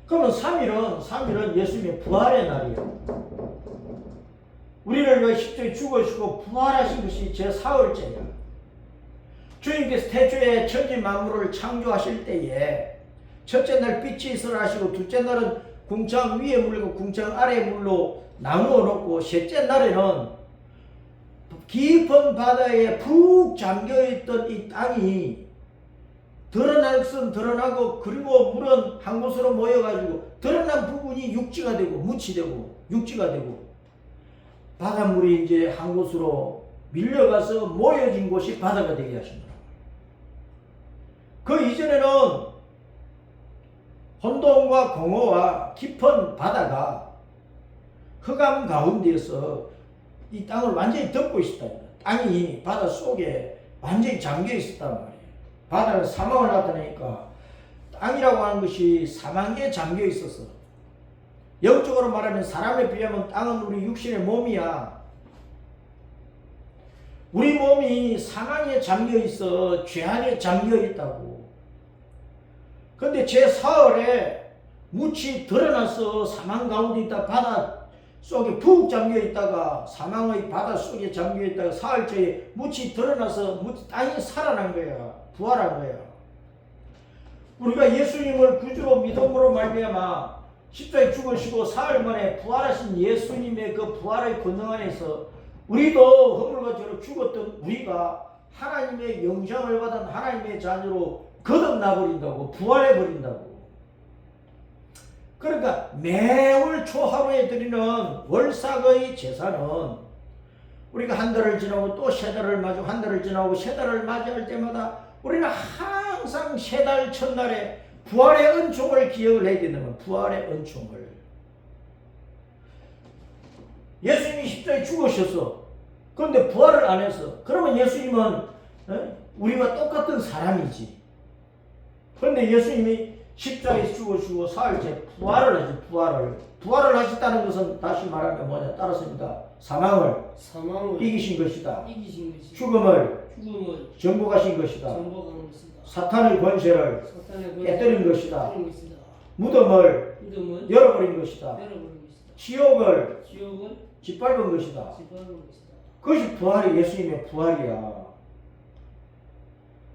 그러면 3일은 예수님의 부활의 날이에요. 우리를 위해 십자가에 죽으시고 부활하신 것이 제 사흘째야. 주님께서 태초에 천지 만물을 창조하실 때에 첫째 날 빛이 있으라 하시고 둘째 날은 궁창 위에 물고 궁창 아래 물로 나누어 놓고 셋째 날에는 깊은 바다에 푹 잠겨있던 이 땅이 드러날 것은 드러나고 그리고 물은 한 곳으로 모여가지고 드러난 부분이 육지가 되고 무치되고 육지가 되고 바닷물이 이제 한 곳으로 밀려가서 모여진 곳이 바다가 되게 하신 거예요. 그 이전에는 혼돈과 공허와 깊은 바다가 흑암 가운데에서 이 땅을 완전히 덮고 있었다. 땅이 바다 속에 완전히 잠겨 있었단 말이에요. 바다는 사망을 나타내니까 땅이라고 하는 것이 사망에 잠겨 있어서 영적으로 말하면 사람에 비하면 땅은 우리 육신의 몸이야. 우리 몸이 사망에 잠겨 있어 죄 안에 잠겨 있다고. 근데 제4월에 묻이 드러나서 사망 가운데 있다 바다 속에 푹 잠겨 있다가 사망의 바다 속에 잠겨 있다가 사흘째에 묻이 드러나서 땅이 살아난 거야. 부활한 거야. 우리가 예수님을 구주로 믿음으로 말미암아 십자가에 죽으시고 사흘 만에 부활하신 예수님의 그 부활의 권능 안에서 우리도 허물과 죄로 죽었던 우리가 하나님의 영향을 받은 하나님의 자녀로 거듭나버린다고, 부활해버린다고. 그러니까 매월 초하루에 드리는 월삭의 제사는 우리가 한 달을 지나고 또 세 달을 맞이하고 한 달을 지나고 세 달을 맞이할 때마다 우리는 항상 세 달 첫날에 부활의 은총을 기억을 해야 된다는 거예요. 부활의 은총을. 예수님이 십자가에 죽으셨어. 그런데 부활을 안 했어. 그러면 예수님은 우리와 똑같은 사람이지. 그런데 예수님이 십자가에 죽으시고 사흘째 부활을 하지. 부활을 하셨다는 것은 다시 말하면 뭐냐? 따랐습니다. 사망을 이기신 것이다. 죽음을 정복하신 것이다. 사탄의 권세를 깨뜨린 것이다. 무덤을 열어버린 것이다. 지옥을 짓밟은 것이다. 그것이 부활이 예수님의 부활이야.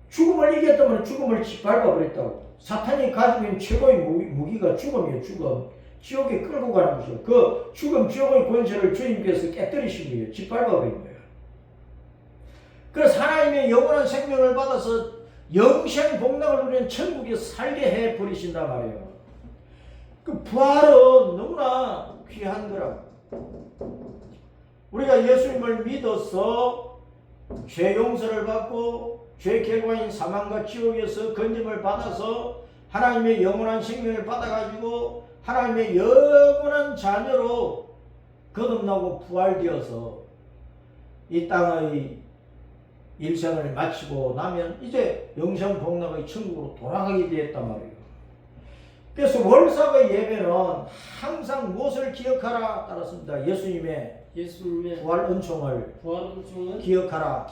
죽음을 이겼다면 죽음을 짓밟아버렸다고. 사탄이 가지고 있는 최고의 무기가 죽음이에요. 죽음. 지옥에 끌고 가는 것이에요. 그 죽음 지옥의 권세를 주님께서 깨뜨리신 거예요. 짓밟아버린 거예요. 그래서 하나님의 영원한 생명을 받아서 영생 복락을 누리는 천국에서 살게 해버리신단 말이에요. 그 부활은 너무나 귀한 거라고. 우리가 예수님을 믿어서 죄 용서를 받고 죄 결과인 사망과 지옥에서 건짐을 받아서 하나님의 영원한 생명을 받아가지고 하나님의 영원한 자녀로 거듭나고 부활되어서 이 땅의 일생을 마치고 나면 이제 영생 복락의 천국으로 돌아가게 되었단 말이에요. 그래서 월삭의 예배는 항상 무엇을 기억하라 따랐습니다. 예수님의 부활 은총을 기억하라.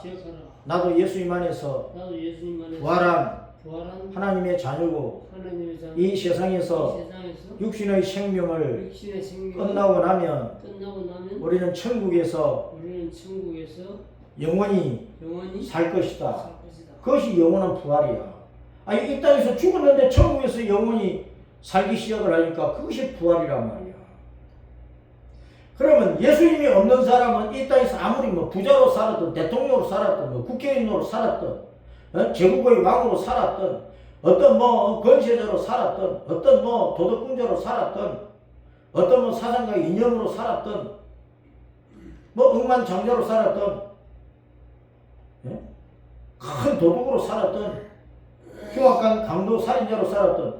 나도 예수님 안에서 부활한 하나님의 자녀고 이 세상에서 육신의 생명을 끝나고 나면 우리는 천국에서 영원히 살 것이다. 그것이 영원한 부활이야. 아니 이 땅에서 죽었는데 천국에서 영원히 살기 시작을 하니까 그것이 부활이란 말이야. 그러면 예수님이 없는 사람은 이 땅에서 아무리 뭐 부자로 살았든 대통령으로 살았든 뭐 국회의원으로 살았든 제국의 왕으로 살았든 어떤 뭐 권세자로 살았든 어떤 뭐 도덕공자로 살았든 어떤 뭐 사상가 이념으로 살았든 뭐 억만장자로 살았든 큰 도둑으로 살았든 흉악한 강도 살인자로 살았든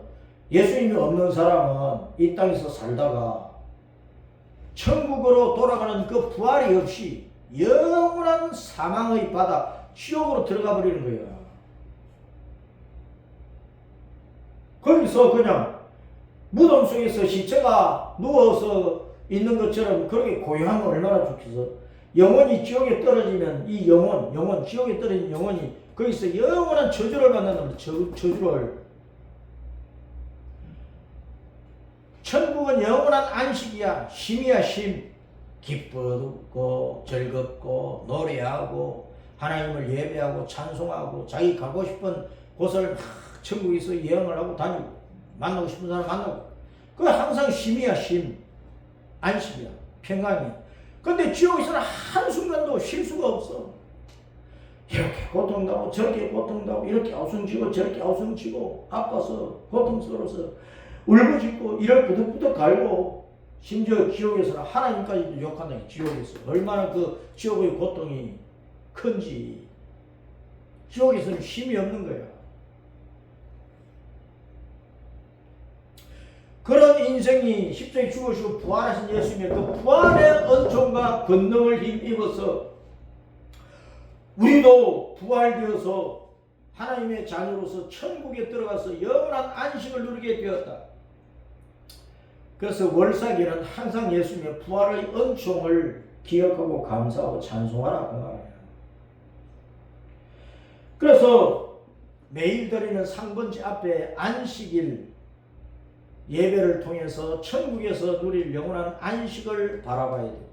예수님이 없는 사람은 이 땅에서 살다가 천국으로 돌아가는 그 부활이 없이 영원한 사망의 바다 지옥으로 들어가 버리는 거예요. 거기서 그냥 무덤 속에서 시체가 누워서 있는 것처럼 그렇게 고요하면 얼마나 좋겠어. 영원히 지옥에 떨어지면 이 영혼 지옥에 떨어진 영혼이 거기서 영원한 저주를 받는다면 저주를. 천국은 영원한 안식이야. 쉼이야 쉼. 기쁘고 즐겁고 노래하고 하나님을 예배하고 찬송하고 자기 가고 싶은 곳을 막 천국에서 여행을 하고 다니고 만나고 싶은 사람 만나고. 그게 항상 쉼이야 쉼. 안식이야. 평강이야. 근데 지옥에서는 한순간도 쉴 수가 없어. 이렇게 고통당하고 저렇게 고통당하고 이렇게 아우성치고 저렇게 아우성치고 아파서 고통스러워서 울부짖고 이를 부득부득 갈고 심지어 지옥에서는 하나님까지도 욕한다. 지옥에서 얼마나 그 지옥의 고통이 큰지. 지옥에서는 쉼이 없는 거야. 그런 인생이 십자가에 죽으시고 부활하신 예수님의 그 부활의 은총과 권능을 힘입어서 우리도 부활되어서 하나님의 자녀로서 천국에 들어가서 영원한 안식을 누리게 되었다. 그래서 월삭일은 항상 예수님의 부활의 은총을 기억하고 감사하고 찬송하라 그 말이에요. 그래서 매일 드리는 상번제 앞에 안식일 예배를 통해서 천국에서 누릴 영원한 안식을 바라봐야 돼요.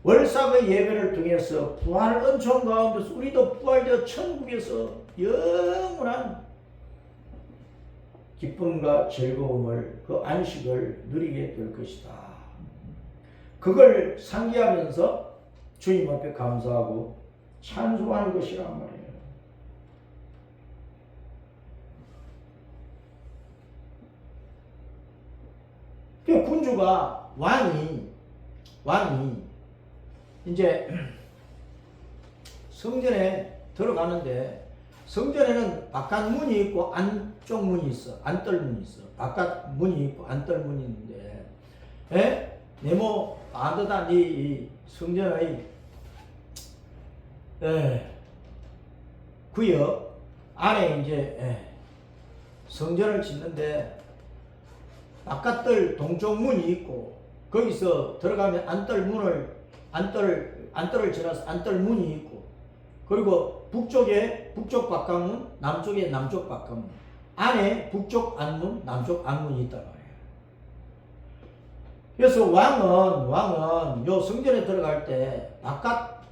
월삭의 예배를 통해서 부활 은총 가운데서 우리도 부활되어 천국에서 영원한 기쁨과 즐거움을 그 안식을 누리게 될 것이다. 그걸 상기하면서 주님 앞에 감사하고 찬송하는 것이란 말이에요. 그 군주가 왕이 이제 성전에 들어가는데 성전에는 바깥 문이 있고 안쪽 문이 있어. 안뜰 문이 있어. 바깥 문이 있고 안뜰 문이 있는데 네모 반듯한 이 성전의 구역 안에 이제 성전을 짓는데 바깥뜰 동쪽 문이 있고 거기서 들어가면 안뜰을 지나서 안뜰 문이 있고 그리고 북쪽에 북쪽 바깥문, 남쪽에 남쪽 바깥문, 안에 북쪽 안문, 남쪽 안문이 있단 말이에요. 그래서 왕은 요 성전에 들어갈 때 바깥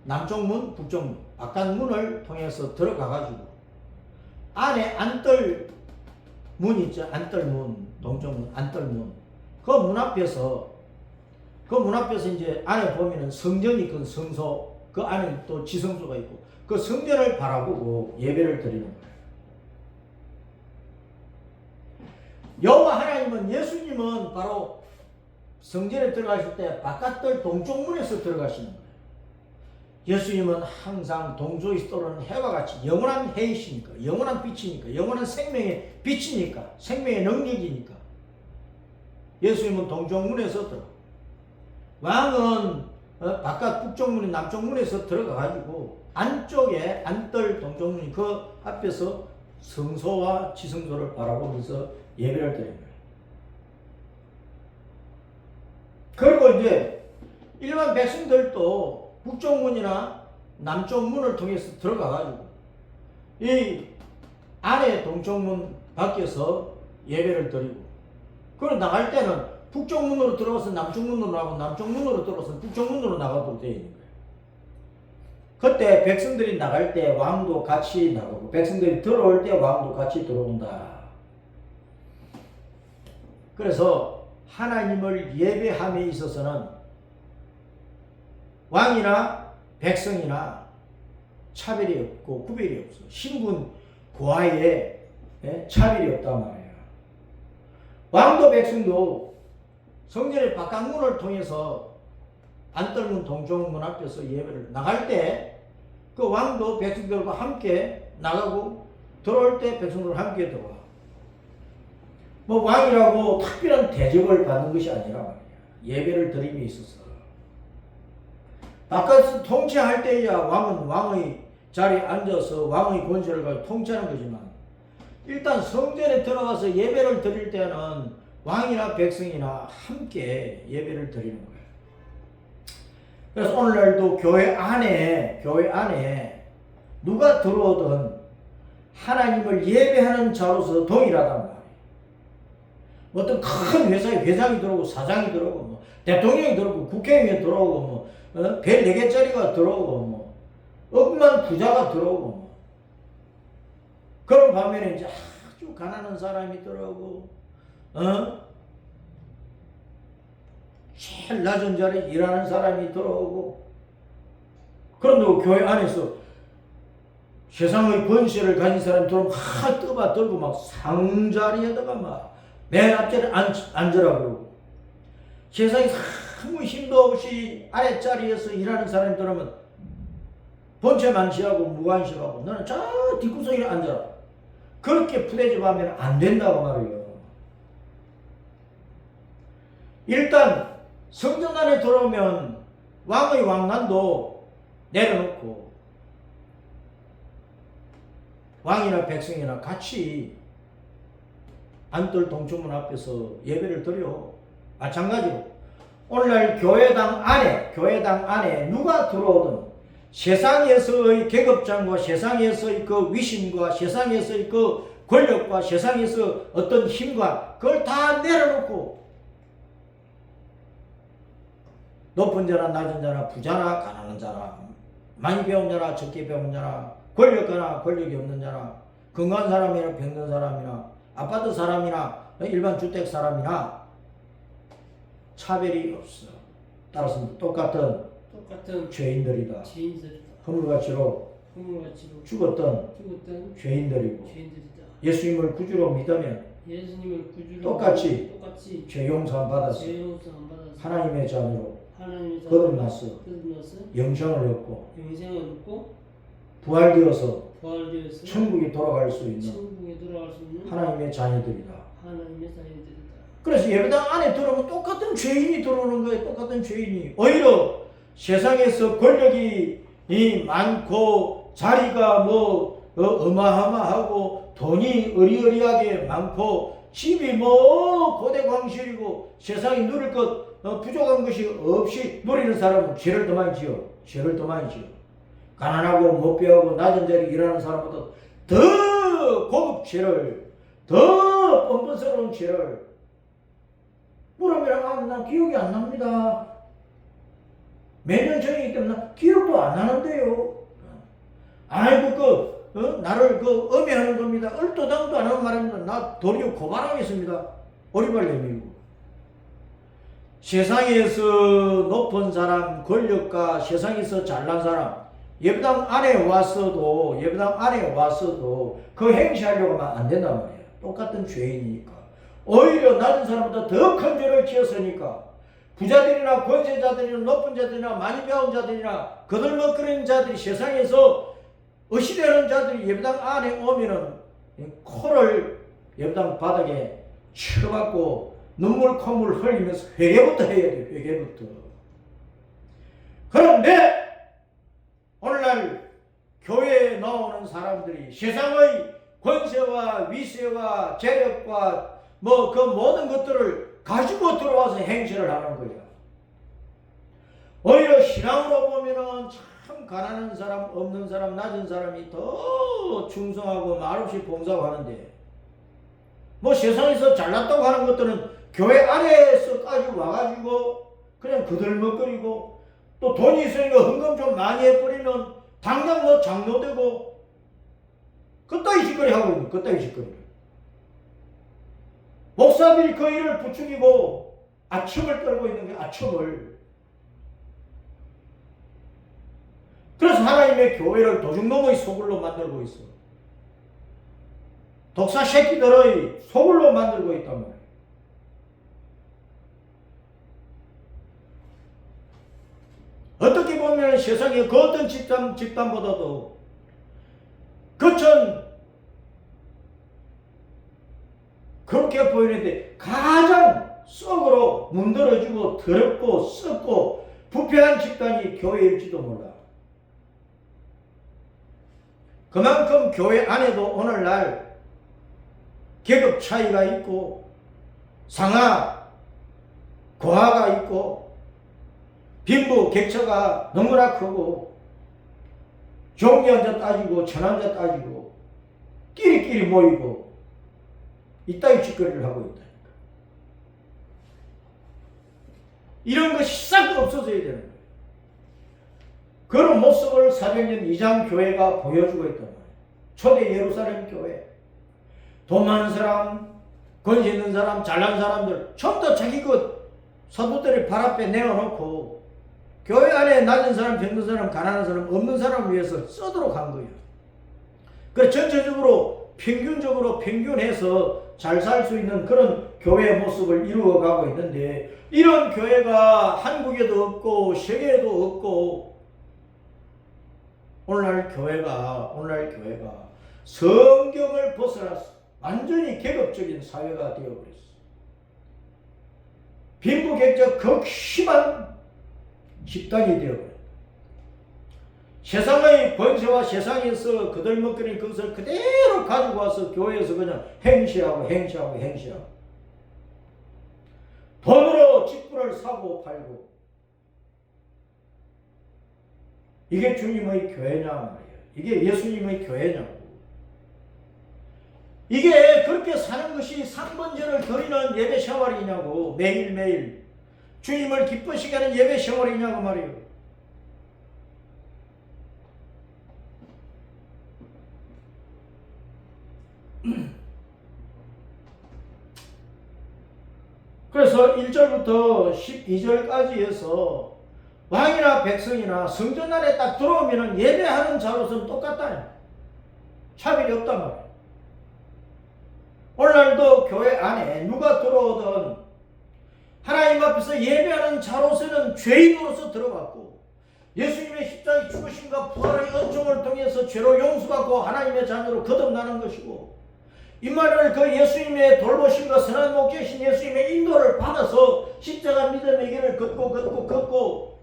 남쪽 문, 북쪽 문, 바깥 문을 통해서 들어가가지고 안에 안뜰 문 있죠. 안뜰 문, 동쪽 문, 안뜰 문. 그 문 앞에서 이제 안에 보면은 성전이 있건 성소, 그 안에 또 지성소가 있고 그 성전을 바라보고 예배를 드리는 거예요. 여호와 하나님은 예수님은 바로 성전에 들어가실 때 바깥뜰 동쪽 문에서 들어가시는 거예요. 예수님은 항상 동쪽에서 떠오르는 해와 같이 영원한 해이시니까, 영원한 빛이니까, 영원한 생명의 빛이니까, 생명의 능력이니까 예수님은 동쪽 문에서 들어. 왕은 바깥 북쪽 문이 남쪽 문에서 들어가가지고 안쪽에 안뜰 동쪽 문이 그 앞에서 성소와 지성소를 바라보면서 예배를 드리는 거예요. 그리고 이제 일반 백성들도 북쪽 문이나 남쪽 문을 통해서 들어가가지고 이 안에 동쪽 문 밖에서 예배를 드리고 그리고 나갈 때는 북쪽 문으로 들어가서 남쪽 문으로 나가고 남쪽 문으로 들어가서 북쪽 문으로 나가도록 되어 있는 거예요. 그때 백성들이 나갈 때 왕도 같이 나가고 백성들이 들어올 때 왕도 같이 들어온다. 그래서 하나님을 예배함에 있어서는 왕이나 백성이나 차별이 없고 구별이 없어. 신분 고하에 차별이 없단 말이에요. 왕도 백성도 성전의 바깥문을 통해서 안뜰문 동쪽문 앞에서 예배를 나갈 때 그 왕도 백성들과 함께 나가고 들어올 때 백성들과 함께 들어와. 뭐 왕이라고 특별한 대접을 받는 것이 아니라 말이야. 예배를 드림에 있어서 바깥에서 통치할 때야 왕은 왕의 자리에 앉아서 왕의 권세를 가지고 통치하는 거지만 일단 성전에 들어가서 예배를 드릴 때는 왕이나 백성이나 함께 예배를 드리는 거예요. 그래서 오늘날도 교회 안에 누가 들어오든 하나님을 예배하는 자로서 동일하단 말이에요. 어떤 큰 회사에 회장이 들어오고 사장이 들어오고 뭐 대통령이 들어오고 국회의원이 들어오고 뭐 배 4개짜리가 들어오고 뭐 억만 부자가 들어오고 뭐 그런 반면에 이제 아주 가난한 사람이 들어오고 제일 낮은 자리에 일하는 사람이 들어오고 그런데 교회 안에서 세상의 권세를 가진 사람이 들어오면 막 떠받들고 막 상자리에다가 막 맨 앞자리에 앉으라 그러고, 세상에 아무 힘도 없이 아랫자리에서 일하는 사람이 들어오면 본체만 취하고 무관심하고 너는 저 뒷구석에 앉아라. 그렇게 푸대접하면 안 된다고 말이에요. 일단 성전 안에 들어오면 왕의 왕관도 내려놓고 왕이나 백성이나 같이 안뜰 동초문 앞에서 예배를 드려. 마찬가지로 오늘날 교회당 안에 누가 들어오든 세상에서의 계급장과 세상에서의 그 위신과 세상에서의 그 권력과 세상에서 어떤 힘과 그걸 다 내려놓고 높은 자나 낮은 자나 부자나 가난한 자나 많이 배운 자나 적게 배운 자나 권력가나 권력이 없는 자나 건강한 사람이나 병든 사람이나 아파트 사람이나 일반 주택 사람이나 차별이 없어. 따라서 똑같은 죄인들이다. 허물같이로 죽었던 죄인들이고 예수님을 구주로 믿으면 똑같이 죄 용서함 받아서 하나님의 자녀로 거듭나서 영생을 얻고 부활되어서 천국에 돌아갈 수 있는 하나님의 자녀들이다. 그래서 예배당 안에 들어오면 똑같은 죄인이 들어오는 거예요. 똑같은 죄인이. 오히려 세상에서 권력이 많고 자리가 어마어마하고 돈이 어리어리하게 많고 집이 고대 광실이고 세상에 누릴 것 부족한 것이 없이 누리는 사람은 죄를 더 많이 지어. 가난하고 못 배우고 낮은 자리에 일하는 사람보다 더 고급 죄를, 더 뻔뻔스러운 죄를 물으면 난 기억이 안 납니다. 몇 년 전이기 때문에 난 기억도 안 나는데요. 아이고 나를 음해하는 겁니다. 얼토당도 안 하는 말입니다. 나 도리어 고발하겠습니다. 오리발 내밀고. 세상에서 높은 사람, 권력가, 세상에서 잘난 사람 예배당 안에 왔어도 그 행시하려고 하면 안 된단 말이에요. 똑같은 죄인이니까. 오히려 낮은 사람보다 더 큰 죄를 지었으니까 부자들이나 권세자들이나 높은 자들이나 많이 배운 자들이나 거들먹거리는 자들이 세상에서 의시되는 자들이 예배당 안에 오면은 코를 예배당 바닥에 쳐박고 눈물 콧물 흘리면서 회개부터 해야 돼요. 회개부터. 그런데 오늘날 교회에 나오는 사람들이 세상의 권세와 위세와 재력과 그 모든 것들을 가지고 들어와서 행세를 하는 거예요. 오히려 신앙으로 보면은 참 가난한 사람, 없는 사람, 낮은 사람이 더 충성하고 말없이 봉사하고 하는데 세상에서 잘났다고 하는 것들은 교회 안에서까지 와가지고 그냥 그들먹거리고 또 돈이 있으니까 헌금 좀 많이 해버리면 당장 장로되고 그따위 짓거리 하고 있는 그따위 짓거리. 목사들이 그 일을 부추기고 아첨을 떨고 있는 게 아첨을. 그래서 하나님의 교회를 도둑놈의 소굴로 만들고 있어. 독사 새끼들의 소굴로 만들고 있단 말이에요. 어떻게 보면 세상의 그 어떤 집단보다도 그렇게 보이는데 가장 썩으로 문드러지고 더럽고 썩고 부패한 집단이 교회일지도 몰라. 그만큼 교회 안에도 오늘날 계급 차이가 있고 상하, 고하가 있고 빈부 격차가 너무나 크고 종교한자 따지고 천한자 따지고 끼리끼리 모이고 이따위 짓거리를 하고 있다니까. 이런 것이 싹 없어져야 되는 거예요. 그런 모습을 사도행전 2장 교회가 보여주고 있단 말이에요. 초대 예루살렘 교회. 돈 많은 사람, 권세 있는 사람, 잘난 사람들 전부 다 자기 사도들의 발 앞에 내어놓고 교회 안에 낮은 사람, 병든 사람, 가난한 사람, 없는 사람을 위해서 쓰도록 한 거예요. 그 전체적으로 평균적으로 평균해서 잘 살 수 있는 그런 교회 모습을 이루어가고 있는데, 이런 교회가 한국에도 없고 세계에도 없고, 오늘날 교회가 성경을 벗어나서 완전히 계급적인 사회가 되어버렸어. 빈부격차 극심한 집단이 되어버렸다. 세상의 권세와 세상에서 그들먹거리는 것을 그대로 가지고 와서 교회에서 그냥 행시하고 돈으로 직분을 사고 팔고, 이게 주님의 교회냐 말이야. 이게 예수님의 교회냐고. 이게 그렇게 사는 것이 상번제를 드리는 예배 생활이냐고. 매일매일 주님을 기쁘시게 하는 예배 생활이냐고 말이에요. 그래서 1절부터 12절까지 해서 왕이나 백성이나 성전 안에 딱 들어오면 예배하는 자로서는 똑같다. 차별이 없단 말이야. 오늘날도 교회 안에 누가 들어오든 하나님 앞에서 예배하는 자로서는 죄인으로서 들어갔고, 예수님의 십자가의 죽으심과 부활의 은총을 통해서 죄로 용서받고 하나님의 자녀로 거듭나는 것이고, 임마누엘 그 예수님의 돌보심과 선한 목자이신 예수님의 인도를 받아서 십자가 믿음의 길을 걷고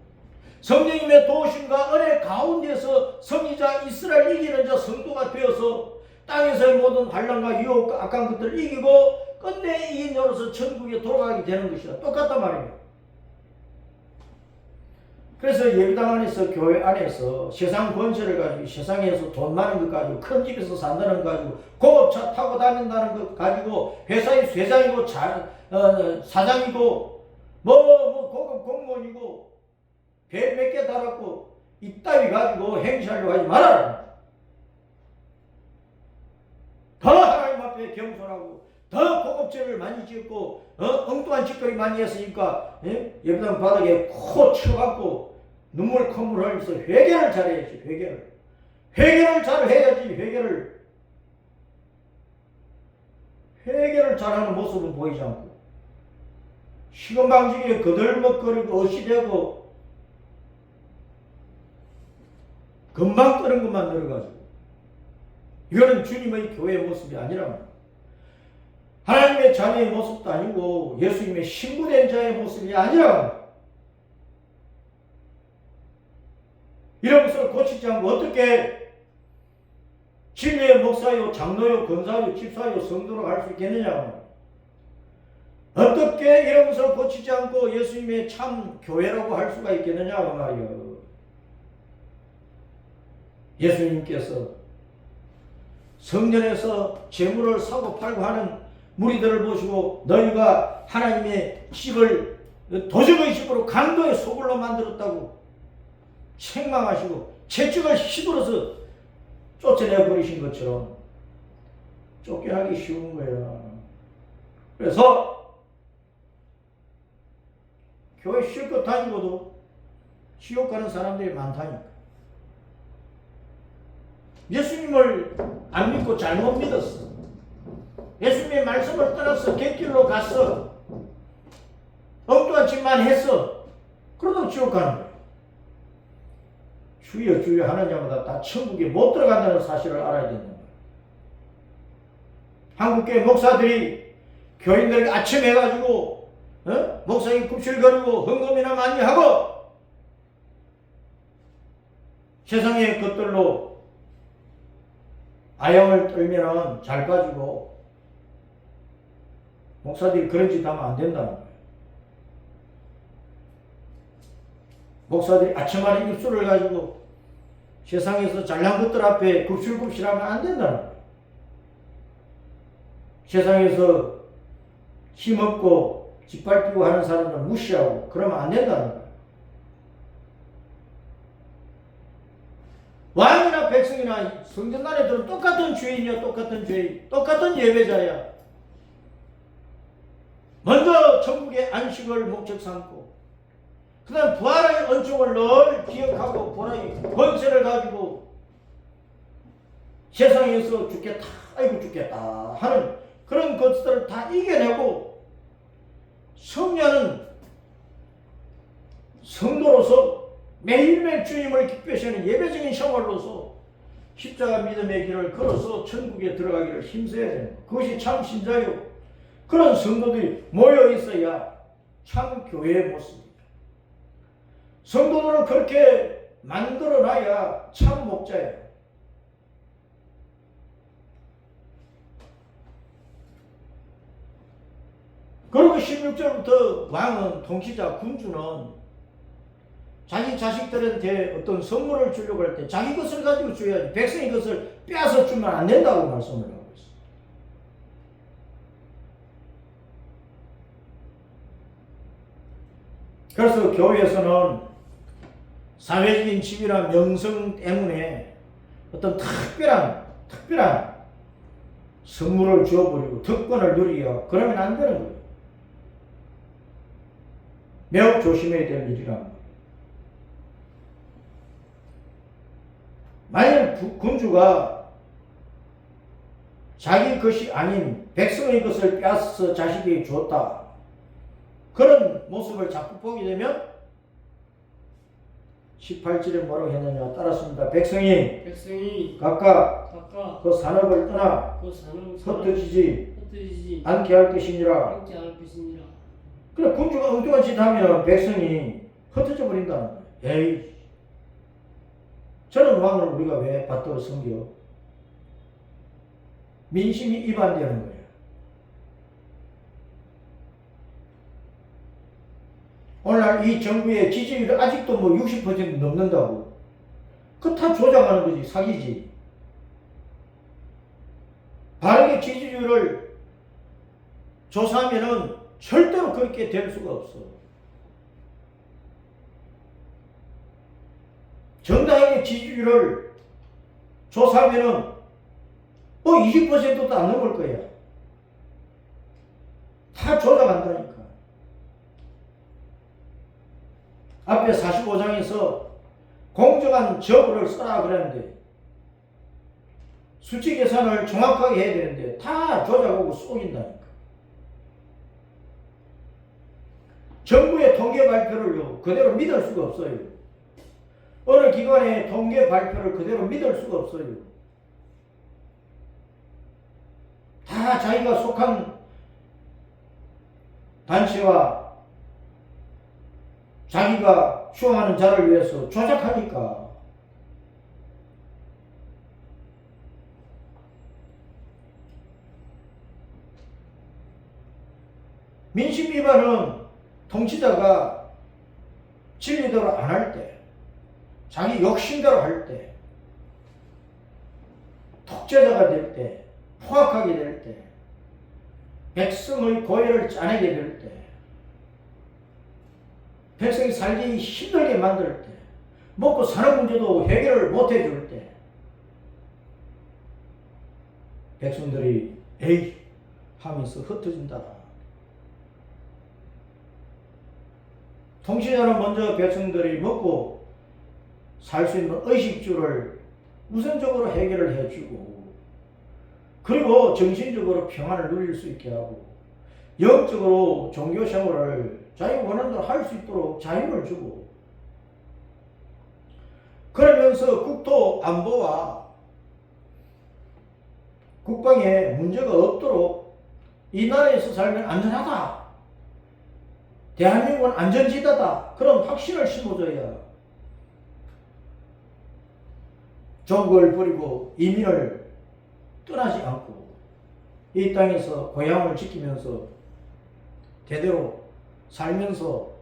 성령님의 도우심과 은혜 가운데서 성리자 이스라엘 이기는 자 성도가 되어서 땅에서의 모든 환난과 유혹과 악한 것들을 이기고 끝내 이긴 자로서 천국에 돌아가게 되는 것이다. 똑같단 말이에요. 그래서 예배당 안에서, 교회 안에서 사상 권세를 가지고, 세상에서 돈 많은 것 가지고, 큰 집에서 산다는 것 가지고, 고급차 타고 다닌다는 것 가지고, 회사의 회장이고 사장이고 고급 공무원이고 배 몇 개 달았고 이따위 가지고 행시하려고 하지 말아라. 더 하나님 앞에 겸손하고 더 고급차를 많이 짓고 엉뚱한 짓거리 많이 했으니까 예배당 바닥에 코 쳐갖고 눈물 콧물 흘리면서 회개를 잘해야지. 회개를 잘해야지. 회개를 잘하는 모습은 보이지 않고 시금방지게 거들먹거리고 어시되고 금방 뜨는 것만 늘어가지고, 이거는 주님의 교회의 모습이 아니라 하나님의 자녀의 모습도 아니고 예수님의 신부된 자의 모습이 아니라, 이런 것을 고치지 않고 어떻게 진리의 목사요, 장로요, 권사요, 집사요, 성도로 할 수 있겠느냐. 어떻게 이런 것을 고치지 않고 예수님의 참 교회라고 할 수가 있겠느냐 그 말이요. 예수님께서 성전에서 재물을 사고 팔고 하는 무리들을 보시고 너희가 하나님의 집을 도적의 집으로 강도의 소굴로 만들었다고 책망하시고 채찍을 휘둘러서 쫓아내버리신 것처럼 쫓겨나기 쉬운 거야. 그래서 교회 실컷 다니고도 지옥 가는 사람들이 많다니까. 예수님을 안 믿고 잘못 믿었어. 예수님의 말씀을 떠나서 객길로 갔어. 엉뚱한 짓만 했어. 그러다 지옥 가는 거야. 주여 하는 자마다 다 천국에 못 들어간다는 사실을 알아야 된다. 한국교회 목사들이 교인들에게 아침에 가지고 목사님 굽실거리고 헌금이나 많이 하고 세상의 것들로 아양을 떨면은 잘 빠지고, 목사들이 그런 짓 하면 안 된다는 거예요. 목사들이 아침마다 입술을 가지고 세상에서 잘난 것들 앞에 굽실굽실하면 안 된다는 거예요. 세상에서 힘없고 짓밟히고 하는 사람들 무시하고 그러면 안 된다는 거예요. 왕이나 백성이나 성전 안에 들은 똑같은 죄인이야. 똑같은 죄인, 똑같은 예배자야. 먼저 천국의 안식을 목적 삼고 그 다음 부활의 은총을 늘 기억하고 부활의 권세를 가지고 세상에서 죽겠다, 아이고 죽겠다 하는 그런 것들을 다 이겨내고 승리하는 성도로서 매일매일 주님을 기쁘시는 예배적인 생활로서 십자가 믿음의 길을 걸어서 천국에 들어가기를 힘써야 되는 것. 그것이 참 신자요. 그런 성도들이 모여 있어야 참 교회의 모습입니다. 성도들을 그렇게 만들어놔야 참 목자예요. 그리고 16절부터 왕은, 통치자, 군주는 자기 자식들한테 어떤 선물을 주려고 할 때 자기 것을 가지고 줘야지 백성의 것을 빼앗아 주면 안 된다고 말씀을 하고 있습니다. 그래서 교회에서는 사회적인 지위나 명성 때문에 어떤 특별한 선물을 주어버리고 특권을 누리려 그러면 안 되는 거예요. 매우 조심해야 될 일이랍니다. 만약 군주가 자기 것이 아닌 백성의 것을 빼앗아서 자식에게 줬다, 그런 모습을 자꾸 보게 되면 18절에 뭐라고 했느냐 따랐습니다. 백성이 각각 그 산업을 떠나 흩어지지 않게 할 것이니라. 그래, 군주가 엉뚱한 짓 하면 백성이 흩어져 버린다는 거예요. 에이, 저런 왕을 우리가 왜 받들어 섬겨? 민심이 이반되는 거예요. 오늘날 이 정부의 지지율이 아직도 60% 넘는다고. 그거 다 조작하는 거지, 사기지. 바르게 지지율을 조사하면은 절대로 그렇게 될 수가 없어. 정당하게 지지율을 조사하면은 20%도 안 넘을 거야. 다 조작한다니까. 앞에 45장에서 공정한 저부를 써라 그랬는데 수치 계산을 정확하게 해야 되는데 다 조작하고 속인다니까. 정부의 통계 발표를요 그대로 믿을 수가 없어요. 어느 기관의 통계 발표를 그대로 믿을 수가 없어요. 다 자기가 속한 단체와 자기가 추앙하는 자를 위해서 조작하니까. 민심 위반은 통치자가 진리대로 안 할 때, 자기 욕심대로 할 때, 독재자가 될 때, 포악하게 될 때, 백성의 고해를 짜내게 될 때, 백성이 살기 힘들게 만들 때, 먹고 사는 문제도 해결을 못 해줄 때, 백성들이 에이 하면서 흩어진다. 통치자는 먼저 백성들이 먹고 살 수 있는 의식주를 우선적으로 해결을 해주고, 그리고 정신적으로 평안을 누릴 수 있게 하고, 영적으로 종교생활을 자기가 원하는 대로 할 수 있도록 자유를 주고, 그러면서 국토 안보와 국방에 문제가 없도록 이 나라에서 살면 안전하다, 대한민국은 안전지대다, 그런 확신을 심어줘야 종국을 버리고 이민을 떠나지 않고 이 땅에서 고향을 지키면서 대대로 살면서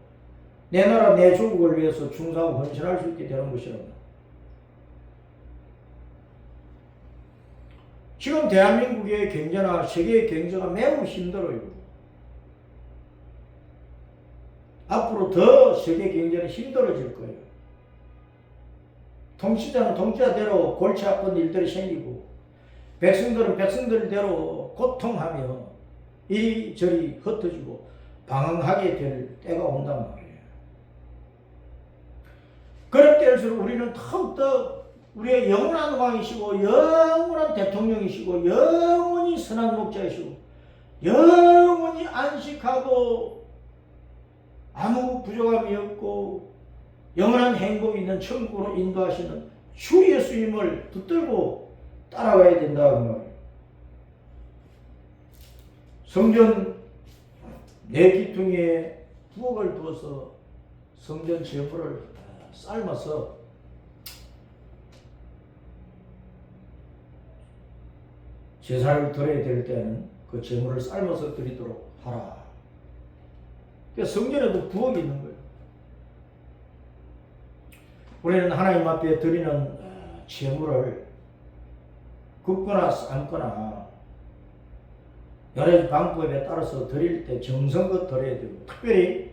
내 나라 내 조국을 위해서 충성하고 헌신할 수 있게 되는 것이랍니다. 지금 대한민국의 경제나 세계의 경제가 매우 힘들어요. 앞으로 더 세계 경제는 힘들어질 거예요. 통치자는 통치자대로 골치 아픈 일들이 생기고, 백성들은 백성들대로 고통하며 이리저리 흩어지고 방황하게 될 때가 온단 말이에요. 될수록 우리는 더욱더 우리의 영원한 왕이시고 영원한 대통령이시고 영원히 선한 목자이시고 영원히 안식하고 아무 부족함이 없고 영원한 행복이 있는 천국으로 인도하시는 주 예수님을 붙들고 따라가야 된다고 말이에요. 성전 내 기둥에 부엌을 부어서 성전 제물을 삶아서 제사를 드려야 될 때는 그 제물을 삶아서 드리도록 하라. 그러니까 성전에도 부엌이 있는 거예요. 우리는 하나님 앞에 드리는 제물을 굽거나 삶거나 여러 가지 방법에 따라서 드릴 때 정성껏 드려야 되고, 특별히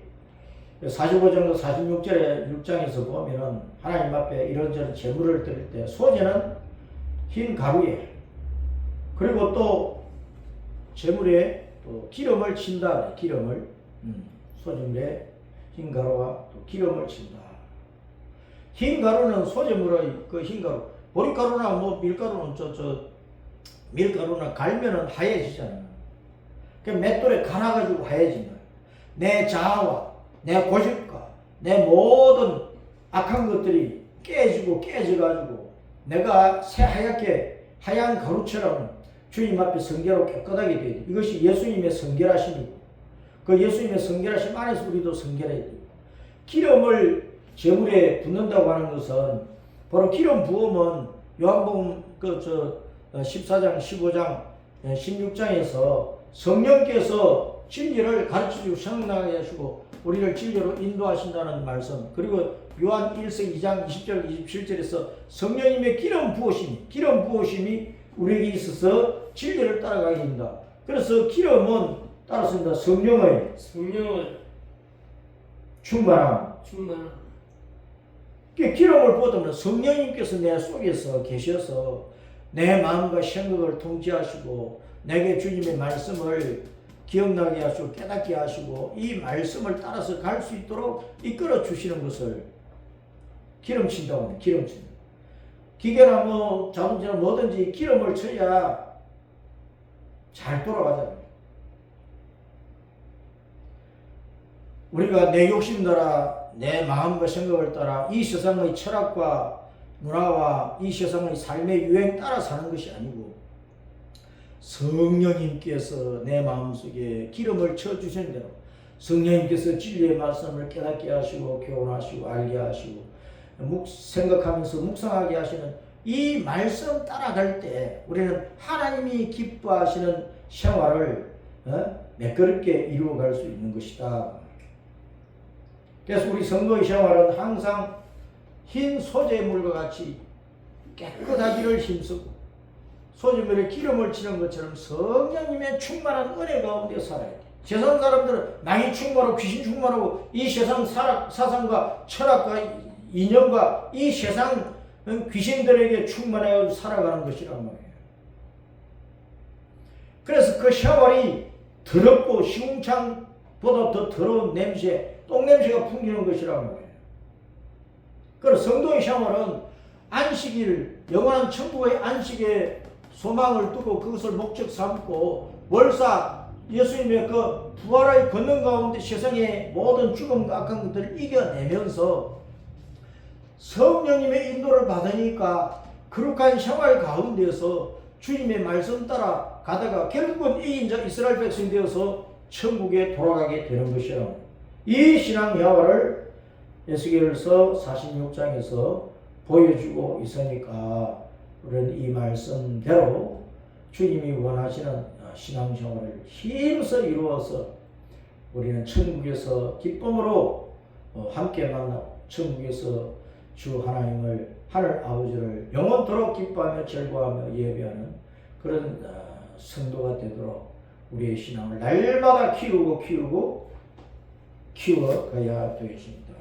45장과 46절의 6장에서 보면은 하나님 앞에 이런저런 제물을 드릴 때 소제는 흰 가루에, 그리고 또 제물에 또 기름을 친다. 기름을 소제물에 흰 가루와 또 기름을 친다. 흰 가루는 소제물의 그 흰 가루, 보리가루나 뭐 밀가루는 밀가루나 갈면은 하얘지잖아요. 그 맷돌에 갈아가지고 하얘진다. 내 자아와 내 고집과 내 모든 악한 것들이 깨져가지고 내가 새하얗게 하얀 가루처럼 주님 앞에 성결하고 깨끗하게 되어야 돼. 이것이 예수님의 성결하심이고, 그 예수님의 성결하심 안에서 우리도 성결해야 돼요. 기름을 제물에 붓는다고 하는 것은 바로 기름 부음은 요한복음 14장, 15장, 16장에서 성령께서 진리를 가르치시고 생각나게 하시고 우리를 진리로 인도하신다는 말씀, 그리고 요한 1서 2장 20절 27절에서 성령님의 기름 부으심이 우리에게 있어서 진리를 따라가게 됩니다. 그래서 기름은 따라서 성령의 충만함. 기름을 부어두면 성령님께서 내 속에서 계셔서 내 마음과 생각을 통치하시고 내게 주님의 말씀을 기억나게 하시고 깨닫게 하시고 이 말씀을 따라서 갈 수 있도록 이끌어 주시는 것을 기름친다고 합니다. 기름친다. 기계나 뭐 자동차나 뭐든지 기름을 쳐야 잘 돌아가잖아요. 우리가 내 욕심 따라 내 마음과 생각을 따라 이 세상의 철학과 문화와 이 세상의 삶의 유행 따라 사는 것이 아니고 성령님께서 내 마음속에 기름을 쳐주신 대로 성령님께서 진리의 말씀을 깨닫게 하시고 교훈하시고 알게 하시고 생각하면서 묵상하게 하시는 이 말씀 따라갈 때 우리는 하나님이 기뻐하시는 생활을 매끄럽게 이루어갈 수 있는 것이다. 그래서 우리 성도의 생활은 항상 흰 소재물과 같이 깨끗하기를 힘쓰고 소재물에 기름을 치는 것처럼 성령님의 충만한 은혜 가운데 살아야 돼. 세상 사람들은 망이 충만하고 귀신 충만하고 이 세상 사상과 철학과 이념과 이 세상 귀신들에게 충만하여 살아가는 것이란 말이에요. 그래서 그 샤워리 더럽고 시궁창보다 더 더러운 냄새, 똥냄새가 풍기는 것이란 말이에요. 그래서 성도의 샤워는 안식일, 영원한 천국의 안식에 소망을 두고 그것을 목적 삼고 월사 예수님의 그 부활의 권능 가운데 세상의 모든 죽음과 악한 것들을 이겨내면서 성령님의 인도를 받으니까 거룩한 생활 가운데서 주님의 말씀 따라 가다가 결국은 이긴 자 이스라엘 백성이 되어서 천국에 돌아가게 되는 것이라. 이 신앙 야화를 에스겔서 46장에서 보여주고 있으니까 우리는 이 말씀대로 주님이 원하시는 신앙생활을 힘써 이루어서 우리는 천국에서 기쁨으로 함께 만나고 천국에서 주 하나님을 하늘 아버지를 영원토록 기뻐하며 즐거워하며 예배하는 그런 성도가 되도록 우리의 신앙을 날마다 키워가야 되겠습니다.